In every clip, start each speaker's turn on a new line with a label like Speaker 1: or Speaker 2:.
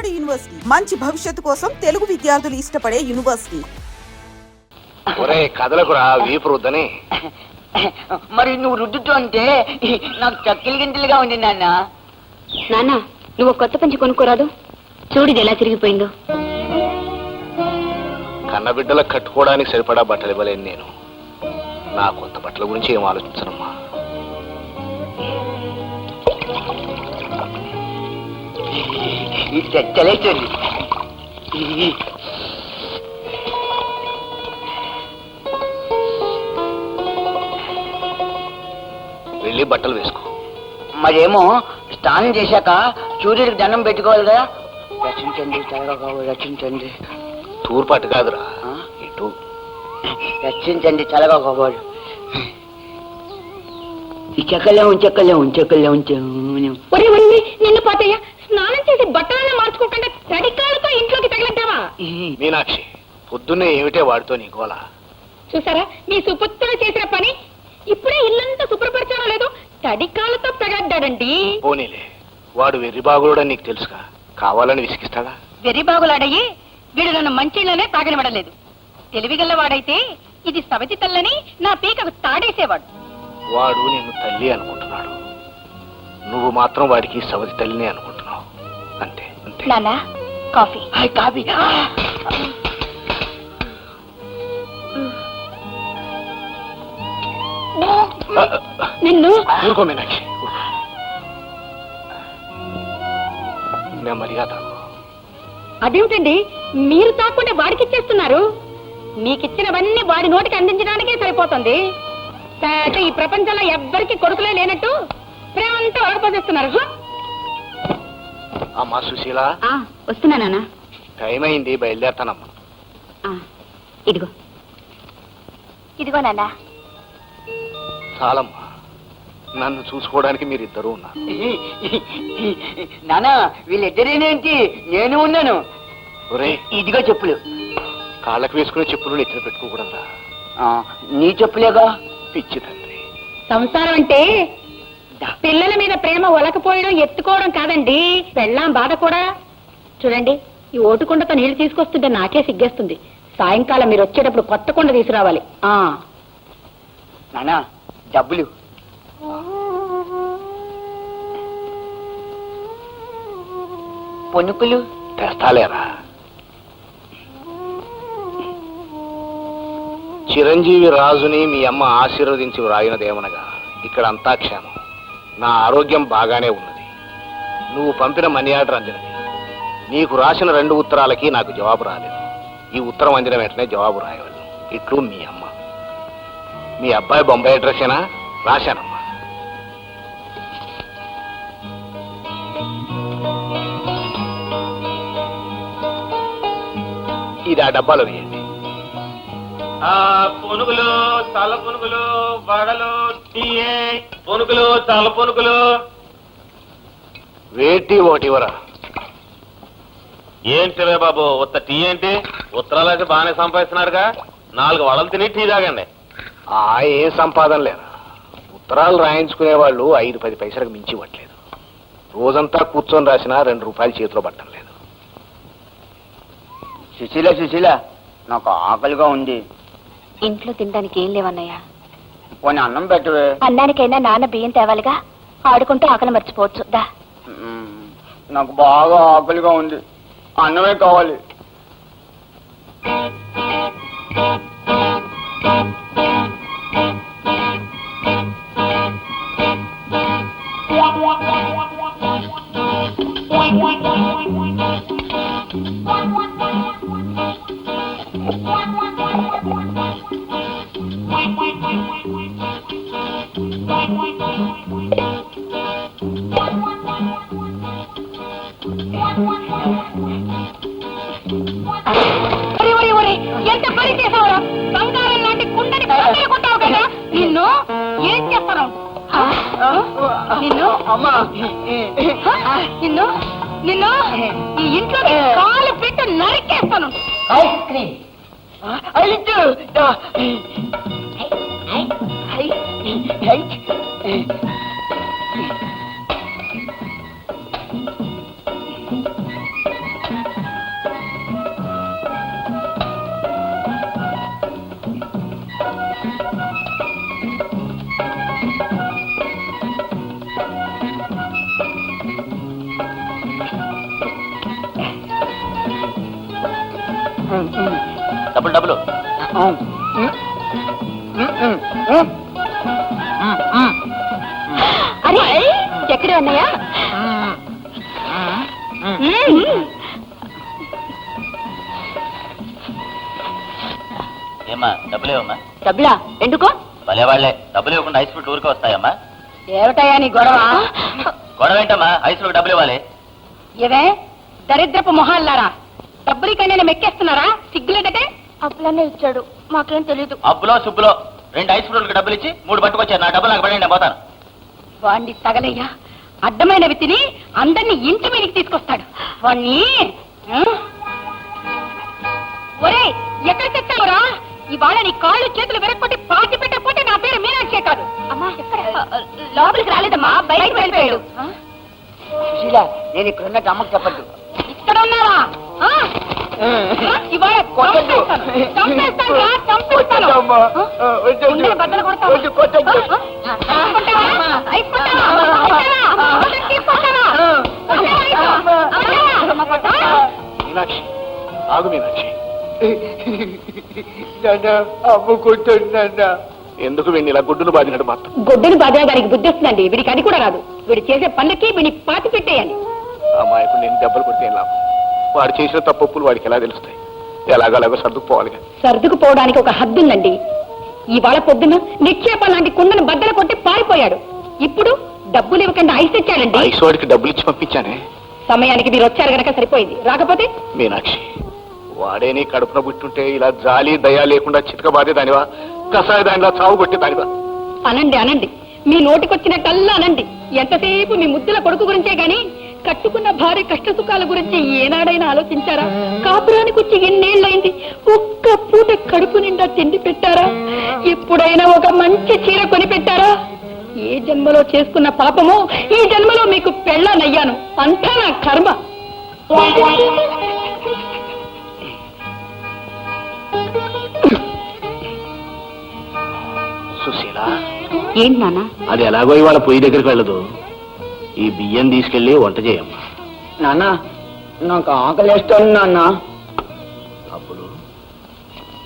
Speaker 1: నాడు యూనివర్సిటీ మంచి భవిష్యత్తు కోసం తెలుగు విద్యార్థులు ఇష్టపడే యూనివర్సిటీ.
Speaker 2: ఒరే కదలకురా వీపు రుద్దని.
Speaker 3: మరి నువ్వు రుద్దుతూ అంటే నాకు చక్కిలి గింజలుగా ఉంది నాన్న.
Speaker 4: నాన్న నువ్వు కొత్త పంచి కొనుక్కోరాదు, చూడిది ఎలా తిరిగిపోయిందో.
Speaker 2: కన్నబిడ్డలకు కట్టుకోవడానికి సరిపడా బట్టలు ఇవ్వలేను నేను. నా కొత్త బట్టల గురించి ఏం ఆలోచించనమ్మా.
Speaker 3: చలేచండి.
Speaker 2: వెళ్ళి బట్టలు వేసుకో.
Speaker 3: మరేమో స్నానం చేశాక సూర్యుడికి దండం పెట్టుకోవాలి కదా. రచించండి, త్వరగా కావాలి, రచించండి.
Speaker 2: తూర్పాటు కాదురా, ఇటు
Speaker 3: రచించండి, చల్లగా కావాలి. ఈ చెక్కలేము
Speaker 4: నిన్ను పోతయ్య, స్నానం చేసి బట్టలనే మార్చుకోకుండా తడికాలతో ఇంట్లోకి తగలడ్డావా?
Speaker 2: మీనాక్షి, పొద్దున్నే ఏమిటే వాడితో నీ గోల?
Speaker 4: చూసారా మీ సుపుత్రుడు చేసిన పని. ఇప్పుడే ఇల్లంతా శుభ్రపరచడం లేదు, తడికాలతో తగలడ్డాడండి.
Speaker 2: పోనీలే, వాడు వెర్రిబాగుడని నీకు తెలుసుగా, కావాలని విసిగిస్తాడా?
Speaker 4: వెర్రిబాగులాడయ్యి వీడు నన్ను మంచిలోనే తాగనివ్వడలేదు. తెలివిగల్లవాడైతే ఇది సవతి తల్లని నా పీకకు తాడేసేవాడు.
Speaker 2: వాడు నిన్ను తల్లి అనుకుంటున్నాడు, నువ్వు మాత్రం వాడికి సవతి తల్లిని అనుకుంటున్నావు. అంతే అంతే.
Speaker 4: నాన్న కాఫీ.
Speaker 3: కాఫీ.
Speaker 4: నిన్ను
Speaker 2: ఊరుకో మీనాక్షి, నెమ్మదిగా తాగు.
Speaker 4: అదేమిటండి మీరు తాకుండా వాడికి ఇచ్చేస్తున్నారు? మీకిచ్చినవన్నీ వాడి నోటికి అందించడానికే సరిపోతుంది. అయితే ఈ ప్రపంచంలో ఎవ్వరికి కొడుకులే లేనట్టు ప్రేమంతా వాడిపోసేస్తున్నారు.
Speaker 2: అమ్మా సుశీల,
Speaker 4: వస్తున్నానా?
Speaker 2: టైం అయింది, బయలుదేరతానమ్మా.
Speaker 4: ఇదిగో ఇదిగో నాన్న.
Speaker 2: చాలమ్మా, నన్ను చూసుకోవడానికి మీరిద్దరూ ఉన్నారు.
Speaker 3: నానా వీళ్ళిద్దరేనేంటి, నేను ఉన్నాను.
Speaker 2: ఒరే,
Speaker 3: ఇదిగో చెప్పులు.
Speaker 2: కాళ్ళకు వేసుకునే చెప్పులు నెత్తిన పెట్టుకోకూడదురా.
Speaker 3: నీ చెప్పులేగా.
Speaker 2: పిచ్చి తండ్రి,
Speaker 4: సంసారం అంటే పిల్లల మీద ప్రేమ ఒలకపోయడం ఎత్తుకోవడం కాదండి, పెళ్ళాం బాధ కూడా. చూడండి, ఈ ఓటుకుండతో నీళ్లు తీసుకొస్తుంటే నాకే సిగ్గేస్తుంది. సాయంకాలం మీరు వచ్చేటప్పుడు కొత్త కుండ తీసుకురావాలి.
Speaker 3: నానా డబ్బులు. పొనుకులు
Speaker 2: తెస్తాలేరా. చిరంజీవి రాజుని మీ అమ్మ ఆశీర్వదించి వ్రాయినదేమనగా ఇక్కడ అంతా క్షేమం. నా ఆరోగ్యం బాగానే ఉన్నది. నువ్వు పంపిన మనీ ఆర్డర్ అందినది. నీకు రాసిన 2 ఉత్తరాలకి నాకు జవాబు రాలేదు. ఈ ఉత్తరం అందిన వెంటనే జవాబు రాయవాలి. ఇట్లు మీ అమ్మ. మీ అబ్బాయి బొంబాయి అడ్రస్సేనా? రాశానమ్మా. ఇది ఆ డబ్బాలో వేయండి.
Speaker 5: పునుగులు, తల పునుగులు, వడలు, టీయే, పునుగులు, తల పునుగులు.
Speaker 2: వేటి ఒకటి ఇవ్వరా.
Speaker 5: ఏంటివే బాబు, ఉత్త టీ ఏంటి? ఉత్తరాలు అయితే బాగానే సంపాదిస్తున్నారుగా, 4 వడలు తిని టీ తాగండి.
Speaker 2: ఏం సంపాదన లేదా. ఉత్తరాలు రాయించుకునే వాళ్ళు 5-10 పైసలకు మించి ఇవ్వట్లేదు. రోజంతా కూర్చొని రాసినా 2 రూపాయలు చేతిలో పట్టడం లేదు.
Speaker 3: సుశీల, నాకు ఆకలిగా ఉంది.
Speaker 4: ఇంట్లో తినడానికి ఏం లేవన్నయ్యా.
Speaker 3: పోనీ అన్నం పెట్టవే.
Speaker 4: అన్నానికైనా నాన్న బియ్యం తేవాలిగా, ఆడుకుంటూ ఆకలి మర్చిపోవచ్చు. దా.
Speaker 3: నాకు బాగా ఆకలిగా ఉంది, అన్నమే కావాలి.
Speaker 4: ఎంత పని చేసావరా? బంగారం లాంటి కుండని పగలగొట్టావు కదా. నిన్ను ఏం చేస్తాను? నిన్ను ఈ ఇంట్లో కాలు పెట్టి నరికేస్తాను.
Speaker 3: Ice cream. డబ్బులు డబ్బులు
Speaker 4: అరే ఎక్కడ ఉన్నాయా?
Speaker 3: ఏమ్మా డబ్బులేవమ్మా?
Speaker 4: డబ్బులా ఎందుకో?
Speaker 3: భలే వాళ్ళే డబ్బులు ఇవ్వకుండా ఐస్ ఫ్రూట్ ఊరికే వస్తాయమ్మా.
Speaker 4: ఏమిటయా నీ గొడవ?
Speaker 3: గొడవ ఏంటమ్మా? ఐస్ ఫ్రూట్ డబ్బులు ఇవ్వాలి.
Speaker 4: ఇవే దరిద్రపు మొహాల్లారా, డబ్బులకైనా మెక్కేస్తున్నారా? సిగ్గులేదటే. అప్పులనే ఇచ్చాడు, మాకేం తెలీదు.
Speaker 3: అబ్బులో సుబ్బులో 2 ఐస్ ఫ్రూట్లకు డబ్బులు ఇచ్చి 3 పట్టుకొచ్చారు. నా డబ్బులు నాకు పడండి, నేను పోతాను.
Speaker 4: వాణ్ణి తగలయ్యా, అడ్డమైనవి తిని అందరినీ ఇంటి మీదకి తీసుకొస్తాడు వాణ్ణి. ఒరే ఎక్కడ తెచ్చావురా? ఇవాళ నీ కాళ్ళు చేతులు వెరక్కొట్టి పాతి పెట్టకపోతే నా పేరు మీనాక్షే కాదు. అమ్మా లోపలికి రాలేదమ్మా, బయటకు వెళ్ళిపోయాడు.
Speaker 3: నేను ఇక్కడ ఉన్నట్టు అమ్మకు చెప్పద్దు.
Speaker 4: ఇక్కడ ఉన్నావా? ఇవాళ చంపేస్తానురా, చంపేస్తాను. ఉండే బద్దలు కొడతావా?
Speaker 2: మీనాక్షి, ఆగు మీనాక్షి. ఎందుకు వీడిని ఇలా గుడ్డును బాధినట్టు మాత్రం?
Speaker 4: గొడ్డుని బాధ దానికి బుద్ధి వస్తుందండి. వీడికి అది కూడా రాదు. వీడు చేసే పనులకి వీడిని పాతి పెట్టేయాలి.
Speaker 2: అమ్మాయికు నేను దెబ్బలు కొడితే ఏం లాభం? వాడు చేసిన తప్పులు వాడికి ఎలా తెలుస్తాయి? ఎలాగలాగో సర్దుకుపోవాలి కానీ.
Speaker 4: సర్దుకుపోవడానికి ఒక హద్దు ఉందండి. ఇవాళ పొద్దున నిక్షేప లాంటి కుండను బద్దలు కొట్టి పారిపోయాడు. ఇప్పుడు డబ్బులు ఇవ్వకుండా ఐస్ తెచ్చాడండి.
Speaker 2: ఐసు వాడికి డబ్బులు ఇచ్చి పంపించానే.
Speaker 4: సమయానికి మీరు వచ్చారు గనక సరిపోయింది, రాకపోతే
Speaker 2: మీనాక్షి, వాడే నీ కడుపున పుట్టుంటే ఇలా జాలి దయ లేకుండా చితకబాదే దానివా? కసాయ దానిలా చావు కొట్టే దానివా?
Speaker 4: అనండి అనండి, మీ నోటికొచ్చినట్టల్లా అనండి. ఎంతసేపు మీ ముద్దుల కొడుకు గురించే గాని కట్టుకున్న భార్య కష్ట సుఖాల గురించి ఏనాడైనా ఆలోచించారా? కాపురానికి వచ్చి ఎన్నేళ్లైంది, ఒక్క పూట కడుపు నిండా తిండి పెట్టారా? ఎప్పుడైనా ఒక మంచి చీర కొని పెట్టారా? ఏ జన్మలో చేసుకున్న పాపమో ఈ జన్మలో మీకు పెళ్ళానయ్యాను. అంతా నా కర్మ.
Speaker 2: సుశీల,
Speaker 4: ఏంటి నాన్న?
Speaker 2: అది ఎలాగో ఇవాళ పొయ్యి దగ్గరికి వెళ్ళదు. ఈ బియ్యం తీసుకెళ్లి వంట చేయమ్మా.
Speaker 3: నాన్న నాకు ఆకలిస్తుంది నాన్న.
Speaker 2: అప్పుడు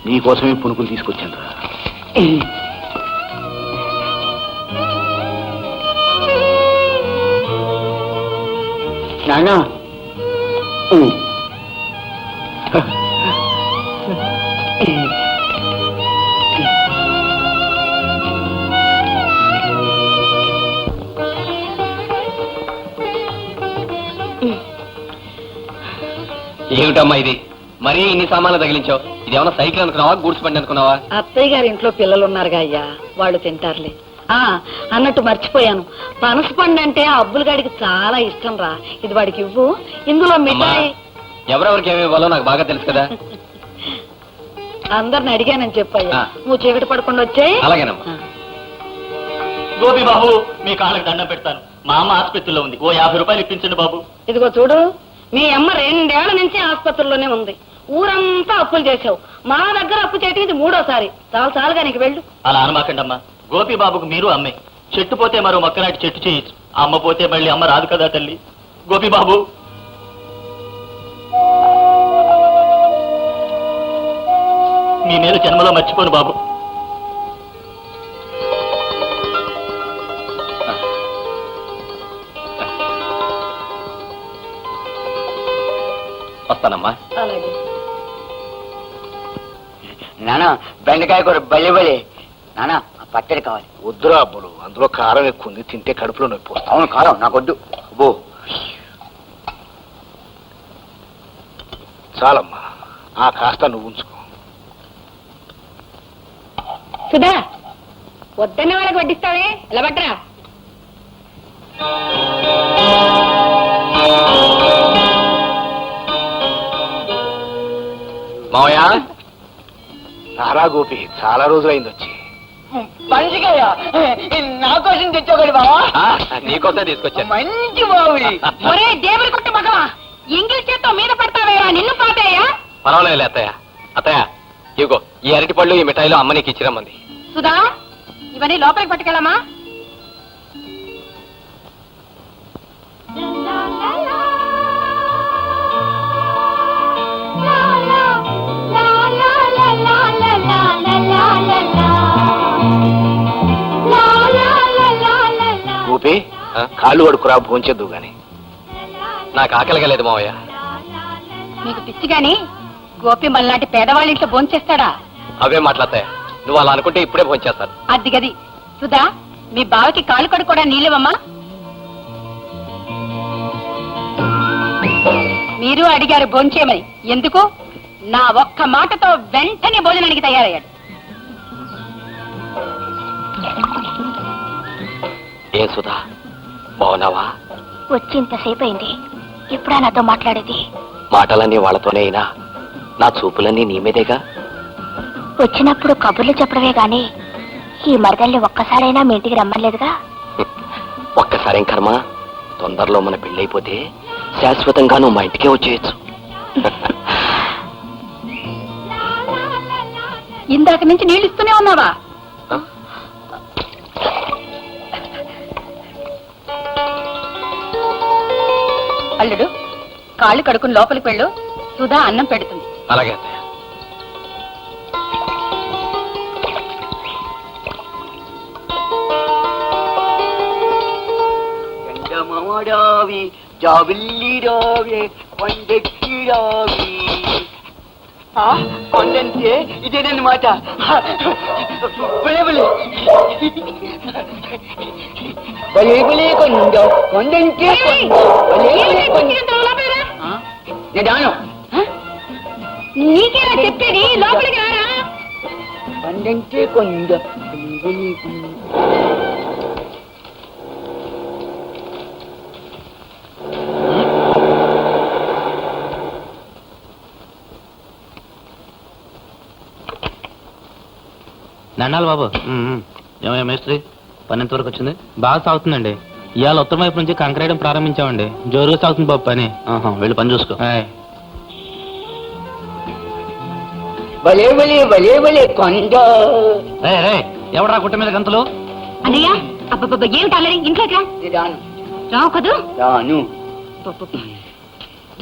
Speaker 2: నీకోసమే పునుకులు తీసుకొచ్చాను రా.
Speaker 3: నాన్న
Speaker 5: ఏమిటమ్మా ఇది? మరీ ఇన్ని సామాన్లు తగిలించావు. ఇదేమన్నా సైకిల్ అనుకున్నావా, గూడ్స్ బండి అనుకున్నావా?
Speaker 4: అత్తయ్య గారి ఇంట్లో పిల్లలు ఉన్నారుగా అయ్యా, వాళ్ళు తింటారులే. అన్నట్టు మర్చిపోయాను, పనస పండు అంటే ఆ అబ్బుల గాడికి చాలా ఇష్టం రా. ఇది వాడికి ఇవ్వు. ఇందులో మిఠాయి.
Speaker 5: ఎవరెవరికి ఏమి ఇవ్వాలో నాకు బాగా తెలుసు కదా.
Speaker 4: అందరిని అడిగానని చెప్పయ్యా. నువ్వు చీకటి పడకుండా వచ్చే.
Speaker 5: అలాగేనమ్మా.
Speaker 3: గోపి బాబు, మీ కాళ్ళకి దండం పెడతాను. మా అమ్మ ఆసుపత్రిలో ఉంది, ఓ 50 రూపాయలు ఇప్పించండి బాబు.
Speaker 4: ఇదిగో చూడు, మీ అమ్మ 2 ఏళ్ల నుంచి ఆసుపత్రిలోనే ఉంది. ఊరంతా అప్పులు చేసావు, మా దగ్గర అప్పు చేయటం ఇది 3వసారి. చాలుగా నీకు వెళ్ళు.
Speaker 3: అలా అనమాకండమ్మా. గోపి బాబుకు మీరు అమ్మే. చెట్టు పోతే మరో మొక్కనాటి చెట్టు చేయొచ్చు. అమ్మ పోతే మళ్ళీ అమ్మ రాదు కదా తల్లి. గోపి బాబు, మీ మీద జన్మలో మర్చిపోను బాబు.
Speaker 5: వస్తానమ్మా.
Speaker 4: అలాగే.
Speaker 3: నానా బెండకాయ కూర బలి బలి. నానా పచ్చడి కావాలి.
Speaker 2: వద్దురా అబ్బులు, అందులో కారం ఎక్కువ ఉంది, తింటే కడుపులో నొప్పి వస్తుంది.
Speaker 3: అవును కారం నాకొద్దు. అబ్బో
Speaker 2: చాలమ్మా, ఆ కాస్త నువ్వు ఉంచుకో.
Speaker 4: సుధా, వద్దన్న వాళ్ళకి వడ్డిస్తావే, ఎలా పట్టరా?
Speaker 5: మావయ్య,
Speaker 2: నారా గోపి, చాలా రోజులైంది వచ్చి.
Speaker 3: మంచిగా నా కోసం తెచ్చోగలి బావా.
Speaker 5: నీకోసం తీసుకొచ్చాను.
Speaker 3: మంచి బావు.
Speaker 4: ఒరే దేవుడి కొట్టు మగవా, ఇంగిల్ చేత్తో మీద పడతావేరా, నిన్ను పాతేయ్యా.
Speaker 5: పర్వాలేదు అత్తయ్య. అత్తయ్య ఇగో ఈ అరటి పళ్ళు, ఈ మిఠాయిలు అమ్మ నీకు ఇచ్చిరమ్మంది.
Speaker 4: సుధా, ఇవన్నీ లోపలికి పట్టుకెళ్ళమా.
Speaker 2: కాళ్ళు కడుక్కురా భోంచేద్దు గాని.
Speaker 3: నాకు ఆకలిగా లేదు మావయ్య.
Speaker 4: మీకు పిచ్చి గాని గోపి మళ్ళాంటి పేదవాళ్ళ ఇంట్లో భోంచేస్తాడా?
Speaker 3: అవే మాట్లాడతాయా? నువ్వు అలా అనుకుంటే ఇప్పుడే భోంచేస్తాను.
Speaker 4: అది గది. సుధా, మీ బావకి కాళ్ళు కడుక్కోడా నీళ్ళవమ్మా. మీరు అడిగారు భోంచేయమని. ఎందుకు? నా ఒక్క మాటతో వెంటనే భోజనానికి తయారయ్యాడు.
Speaker 3: ఏం సుధా, బాగున్నావా?
Speaker 6: వచ్చి ఇంతసేపు అయింది. ఎప్పుడా నాతో మాట్లాడేది?
Speaker 3: మాటలన్నీ వాళ్ళతోనే అయినా నా చూపులన్నీ నీ మీదేగా.
Speaker 6: వచ్చినప్పుడు కబుర్లు చెప్పడమే గాని ఈ మరదల్ని ఒక్కసారైనా మీ ఇంటికి రమ్మలేదుగా.
Speaker 3: ఒక్కసారేం కర్మ, తొందరలో మన పెళ్ళైపోతే శాశ్వతంగా నువ్వు మా ఇంటికే వచ్చేయచ్చు.
Speaker 4: ఇందాక నుంచి నీళ్ళు ఇస్తూనే ఉన్నావా? అల్లుడు, కాళ్ళు కడుకుని లోపలికి వెళ్ళు. సుధా అన్నం పెడుతుంది.
Speaker 3: అలాగే అత్తయ్య.
Speaker 7: రావి జాబిల్లి రావే కొండెక్కి రావి. కొండంటే ఇదేనమాట. బలే కొండ కొండంటే నిదానం.
Speaker 4: నీకేనా చెప్పేది? లోపలికి రారా.
Speaker 7: కొండంటే కొండ
Speaker 8: దండాలి బాబు. ఏమయ్యా మేస్త్రి, పని ఎంతవరకు వచ్చింది? బాగా సాగుతుందండి. ఇవాళ ఉత్తరం వైపు నుంచి కంకరేయడం ప్రారంభించామండి. జోరుగా సాగుతుంది బాబు పని. వెళ్ళి పని చూసుకో.
Speaker 7: భలే భలే భలే భలే కొండ.
Speaker 8: ఎవడరా గుట్ట మీద గంతులు?
Speaker 4: అన్నయ్య, అబ్బబ్బబ్బ, ఏమిటి అల్లరి? ఇంట్లోకి రా.
Speaker 7: రాను
Speaker 4: రావు కదూ?
Speaker 7: రాను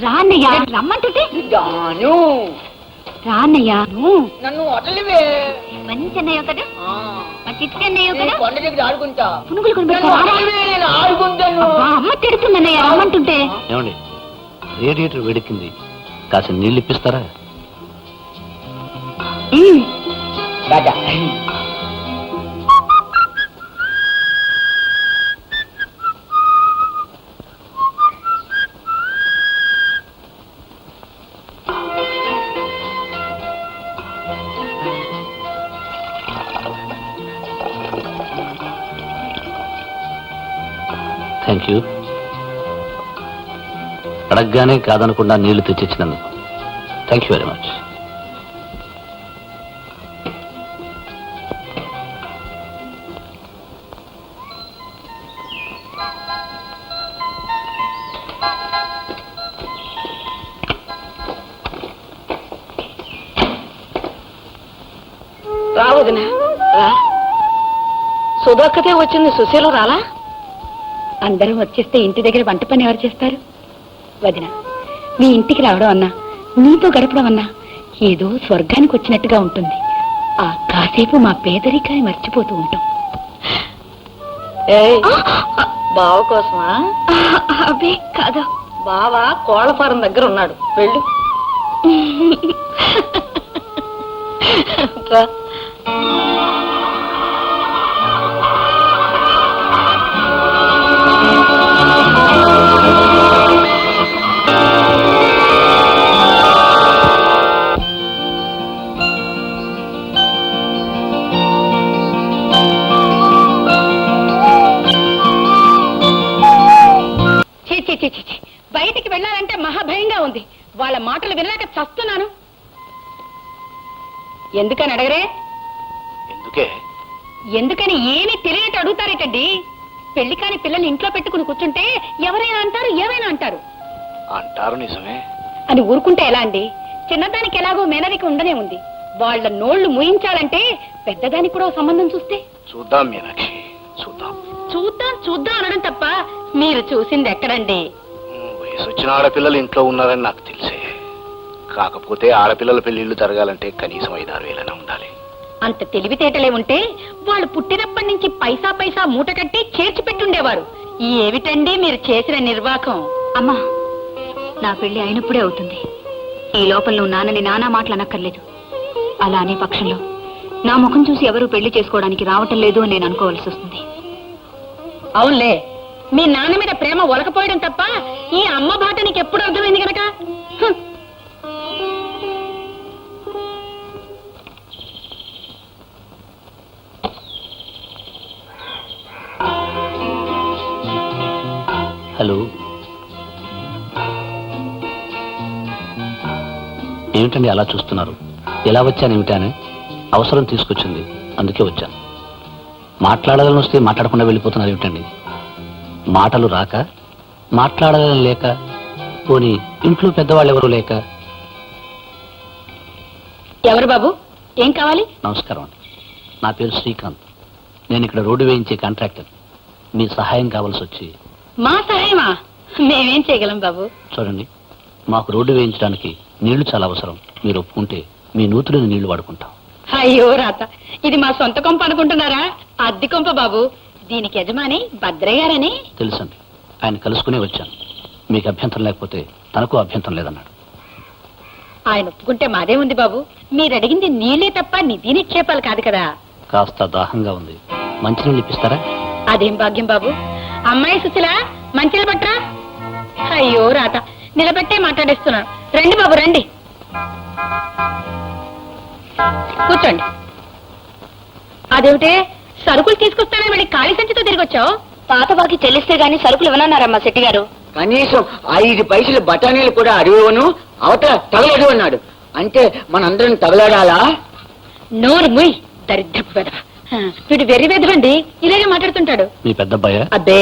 Speaker 4: రా అన్నయ్య, రమ్మంటుంటే.
Speaker 7: రాను.
Speaker 4: రా అన్నయ్య.
Speaker 7: నన్ను వదలివే.
Speaker 4: మంచి అన్నయ్య కదా, చిట్టి అన్నయ్య కదా.
Speaker 7: కొండ దగ్గర ఆడుకుంటా.
Speaker 4: పునుగులు కొనిపెడతా.
Speaker 7: నేను ఆడుకుంటాను.
Speaker 4: అమ్మ తిడుతుంది అన్నయ్య, రమ్మంటుంటే.
Speaker 8: ఏమండి, రేడియేటర్ వేడెక్కింది, కాస్త నీళ్ళు ఇప్పిస్తారా?
Speaker 7: రాజా
Speaker 8: థ్యాంక్ యూ. అడగగానే కాదనకుండా నీళ్లు తెచ్చిచ్చినందుకు థ్యాంక్ యూ వెరీ మచ్.
Speaker 4: రావదినా రా. సుధోక్కతే వచ్చింది, సుశీలు రాలా? అందరం వచ్చేస్తే ఇంటి దగ్గర వంట పని ఎవరు చేస్తారు? వదిన, మీ ఇంటికి రావడం అన్నా, నీతో గడపడం అన్నా ఏదో స్వర్గానికి వచ్చినట్టుగా ఉంటుంది. ఆ కాసేపు మా పేదరికాన్ని మర్చిపోతూ ఉంటాం. బావ కోసమా? అదే కాదు, బావ కోళ్ల ఫారం దగ్గర ఉన్నాడు, వెళ్ళు. బయటికి వెళ్ళాలంటే మహాభయంగా ఉంది. వాళ్ళ మాటలు వినలేక చస్తున్నాను. ఎందుకని అడగరే?
Speaker 2: ఎందుకే?
Speaker 4: ఎందుకని ఏమీ తెలియనట్టు అడుగుతారేటండి. పెళ్లి కాని పిల్లల్ని ఇంట్లో పెట్టుకుని కూర్చుంటే ఎవరైనా అంటారు, ఏమైనా అంటారు.
Speaker 2: అంటారు, నిజమే
Speaker 4: అని ఊరుకుంటే ఎలా అండి? చిన్నదానికి ఎలాగో మేనరిక ఉండనే ఉంది. వాళ్ళ నోళ్లు మూయించాలంటే పెద్దదానికి కూడా సంబంధం చూస్తే.
Speaker 2: చూద్దాం మీనాక్షి, చూద్దాం.
Speaker 4: చూద్దాం చూద్దాం అనడం తప్ప మీరు చూసింది ఎక్కడండి?
Speaker 2: వయసు వచ్చిన ఆడపిల్లలు ఇంట్లో ఉన్నారని నాకు తెలిసే. కాకపోతే ఆడపిల్లల పెళ్లిళ్ళు జరగాలంటే కనీసం 5-6 వేలైనా ఉండాలి.
Speaker 4: అంత తెలివితేటలే ఉంటే వాళ్ళు పుట్టినప్పటి నుంచి పైసా పైసా మూట కట్టి చేర్చి పెట్టుండేవారు. ఏమిటండి మీరు చేసిన నిర్వాకం?
Speaker 6: అమ్మా, నా పెళ్లి అయినప్పుడే అవుతుంది. ఈ లోపల నువ్వు నాన్నని నానా మాటలు అనక్కర్లేదు. అలా అనే పక్షంలో నా ముఖం చూసి ఎవరూ పెళ్లి చేసుకోవడానికి రావటం లేదు అని నేను అనుకోవాల్సి వస్తుంది.
Speaker 4: అవునులే, మీ నాన్న మీద ప్రేమ ఒలకపోయడం తప్ప ఈ అమ్మ బాట నీకు ఎప్పుడు అర్థమైంది గనక.
Speaker 8: హలో, ఏమిటండి అలా చూస్తున్నారు? ఎలా వచ్చానేమిటా అని అవసరం తీసుకొచ్చింది, అందుకే వచ్చాను. మాట్లాడాలని వస్తే మాట్లాడకుండా వెళ్ళిపోతున్నారు ఏమిటండి? మాటలు రాక, మాట్లాడాలని లేక, పోనీ ఇంట్లో పెద్దవాళ్ళు ఎవరు లేక?
Speaker 4: ఎవరు బాబు, ఏం కావాలి?
Speaker 8: నమస్కారం అండి, నా పేరు శ్రీకాంత్. నేను ఇక్కడ రోడ్డు వేయించే కాంట్రాక్టర్. మీ సహాయం కావాల్సి వచ్చి.
Speaker 4: మా సహాయమా? మేమేం చేయగలం బాబు?
Speaker 8: చూడండి, మాకు రోడ్డు వేయించడానికి నీళ్లు చాలా అవసరం. మీరు ఒప్పుకుంటే మీ నూతులను నీళ్లు వాడుకుంటాం.
Speaker 4: అయ్యో రాత, ఇది మా సొంత కొంప అనుకుంటున్నారా? అద్దె కొంప బాబు. దీనికి యజమాని భద్రయ్య గారని.
Speaker 8: తెలుసండి, ఆయన కలుసుకునే వచ్చాను. మీకు అభ్యంతరం లేకపోతే తనకు అభ్యంతరం లేదన్నాడు.
Speaker 4: ఆయన ఒప్పుకుంటే మాదే ఉంది బాబు. మీరు అడిగింది నీళ్లే తప్ప నిధి నిక్షేపాలు కాదు కదా.
Speaker 8: కాస్త దాహంగా ఉంది, మంచినీళ్ళు ఇప్పిస్తారా?
Speaker 4: అదేం భాగ్యం బాబు. అమ్మాయి సుశీల, మంచిలు పట్రా. అయ్యో రాత, నిలబెట్టే మాట్లాడేస్తున్నాను. రండి బాబు రండి, కూర్చోండి. అదేమిటే, సరుకులు తీసుకొస్తానని మళ్ళీ ఖాళీ సంచితో తిరిగి వచ్చావు?
Speaker 6: పాత బాకి చెల్లిస్తే గాని సరుకులు ఇవ్వనన్నారమ్మా శెట్టి గారు.
Speaker 7: కనీసం 5 పైసలు బఠానీలు కూడా అడిగవను, అవతల తగలడు అన్నాడు. అంటే మనందరం తగలడాలా?
Speaker 4: నోరు ముయ్, దరిద్రపు వెధవ. వీడు వెర్రి వెధవండి, ఇలాగే మాట్లాడుతుంటాడు.
Speaker 8: మీ పెద్దబ్బాయా?
Speaker 4: అబ్బే,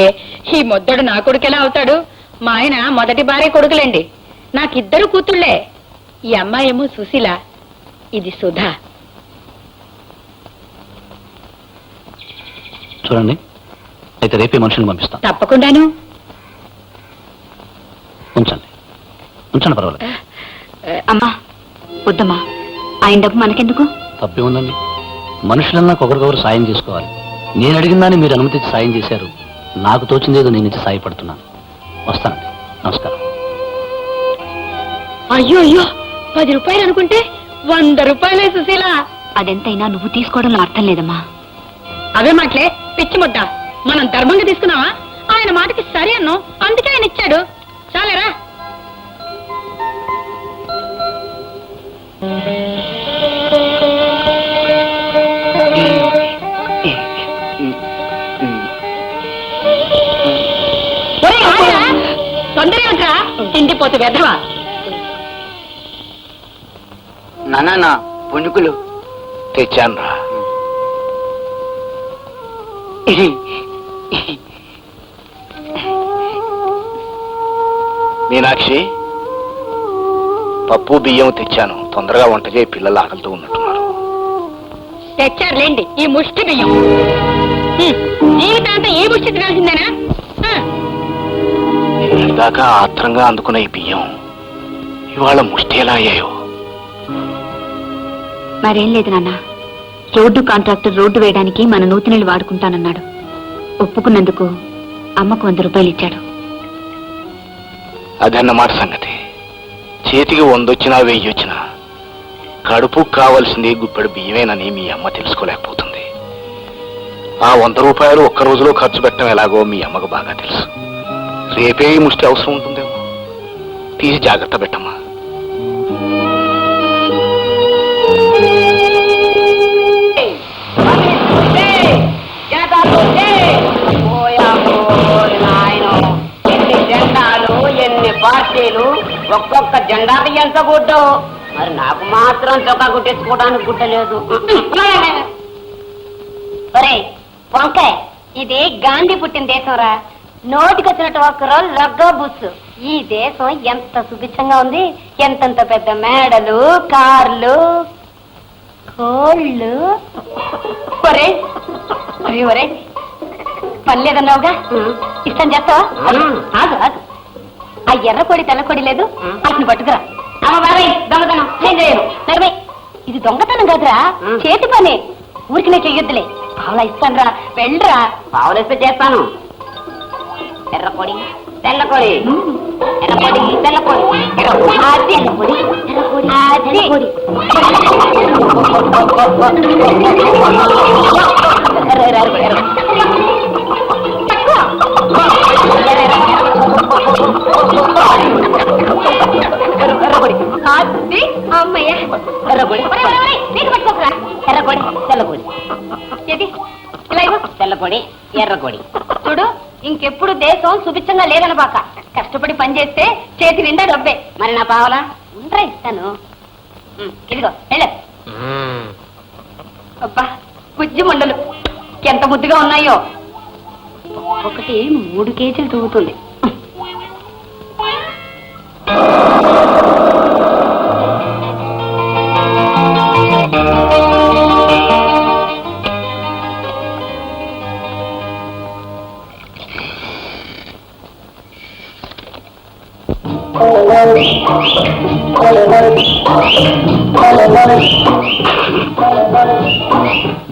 Speaker 4: ఈ మొద్దడు నా కొడుకు ఎలా అవుతాడు? మా ఆయన మొదటి భార్య కొడుకులేండి. నాకిద్దరు కూతుళ్లే. ఈ అమ్మాయేమో సుశీల, ఇది సుధా.
Speaker 8: చూడండి, అయితే రేపే మనుషులను పంపిస్తాం.
Speaker 4: తప్పకుండాను.
Speaker 8: ఉంచండి ఉంచండి, పర్వాలేదు.
Speaker 6: అమ్మా వద్దమ్మా, ఆయన డబ్బు మనకెందుకు?
Speaker 8: తప్పే ఉందండి, మనుషులన్నా ఒకరికొకరు సాయం చేసుకోవాలి. నేను అడిగిన దాన్ని మీరు అనుమతించి సాయం చేశారు. నాకు తోచిందేదో నేను ఇచ్చి సాయపడుతున్నాను. వస్తానండి, నమస్కారం.
Speaker 4: అయ్యో అయ్యో, 10 రూపాయలు అనుకుంటే 100 రూపాయలే సుశీల.
Speaker 6: అదెంతైనా నువ్వు తీసుకోవడంలో అర్థం లేదమ్మా.
Speaker 4: అవే మాటలే, పిచ్చి ముద్ద. మనం ధర్మంగా తీసుకున్నావా? ఆయన మాటకి సరే అన్నాం, అందుకే ఆయన ఇచ్చాడు. చాలేరా. తొందర ఏమిట్రా, తిండిపోతు వెధవా.
Speaker 7: నానా పుణుకులు
Speaker 2: తెచ్చానురా. మీనాక్షి, పప్పు బియ్యం తెచ్చాను. తొందరగా వంట చేయి, పిల్లలు ఆకలితో ఉన్నట్టున్నారు.
Speaker 4: తెచ్చారులేండి ఈ ముష్టి బియ్యం. జీవితాంతా ఈ ముష్టి తినాల్సిందేనా?
Speaker 2: దాకా ఆత్రంగా అందుకున్న ఈ బియ్యం ఇవాళ ముష్టి ఎలా అయ్యాయో.
Speaker 6: మరేం లేదు నాన్న, రోడ్డు కాంట్రాక్టర్ రోడ్డు వేయడానికి మన నూతినీళ్ళు వాడుకుంటానన్నాడు. ఒప్పుకున్నందుకు అమ్మకు 100 రూపాయలు ఇచ్చాడు.
Speaker 2: అదన్నమాట సంగతి. చేతికి 100 వచ్చినా 1000 వచ్చినా కడుపు కావలసింది గుప్పెడు బియ్యమేనని మీ అమ్మ తెలుసుకోలేకపోతుంది. ఆ 100 రూపాయలు ఒక్క రోజులో ఖర్చు పెట్టడం ఎలాగో మీ అమ్మకు బాగా తెలుసు. రేపే ఈ ముష్టి అవసరం ఉంటుందేమో. తీసి జాగ్రత్త పెట్టమ్మా.
Speaker 7: ఎన్ని జెండాలు, ఎన్ని పార్టీలు, ఒక్కొక్క జెండాకి ఎంత గుడ్డో. మరి నాకు మాత్రం చొక్కా కుట్టేసుకోవడానికి గుడ్డలేదు.
Speaker 6: ఒరేయ్ వంకాయ, ఇది గాంధీ పుట్టిన దేశంరా. నోటికొచ్చినట్టు ఒక్కరో లగ్గో బుస్సు. ఈ దేశం ఎంత సుభిక్షంగా ఉంది. ఎంతంత పెద్ద మేడలు, కార్లు, కోళ్ళు. ఒరే ఒరే ఒరే, పని లేదన్నావుగా, ఇష్టం చేస్తావా? ఆగు ఆగు, ఆ ఎర్రకొడి తెల్లకొడి లేదు, వాటిని పట్టుకురా. దొంగతనం నేను చేయను. నడిపై, ఇది దొంగతనం కాదురా, చేతి పని. ఊరికి నేను చెయ్యొద్దులే. పావులా ఇస్తాను రా, వెళ్ళరా.
Speaker 7: పావులేస్తే చేస్తాను. ఎర్రకోడి తెల్లకోడి ఎర్రకోడి తెల్లకోడి
Speaker 6: అది ఎర్రకోడి ఎర్రకోడి అది అది అమ్మయ్య
Speaker 7: ఎర్రకోడి
Speaker 6: నీకు పట్టుకోకరా
Speaker 7: ఎర్రకోడి తెల్లకోడి
Speaker 6: ఇది ఇలా ఇవ్వు.
Speaker 7: తెల్లకోడి ఎర్రకోడి
Speaker 6: చూడు ఇంకెప్పుడు దేశం సుభిక్షంగా లేదనబాక కష్టపడి పనిచేస్తే చేతి నిండా డబ్బే
Speaker 7: మరి నా పావలా
Speaker 6: ఉండరా ఇస్తాను ఇదిగో వెళ్ళు అబ్బా బుజ్జి మండలు ఎంత ముద్దుగా ఉన్నాయో ఒకటి 3 కేజీలు తూగుతుంది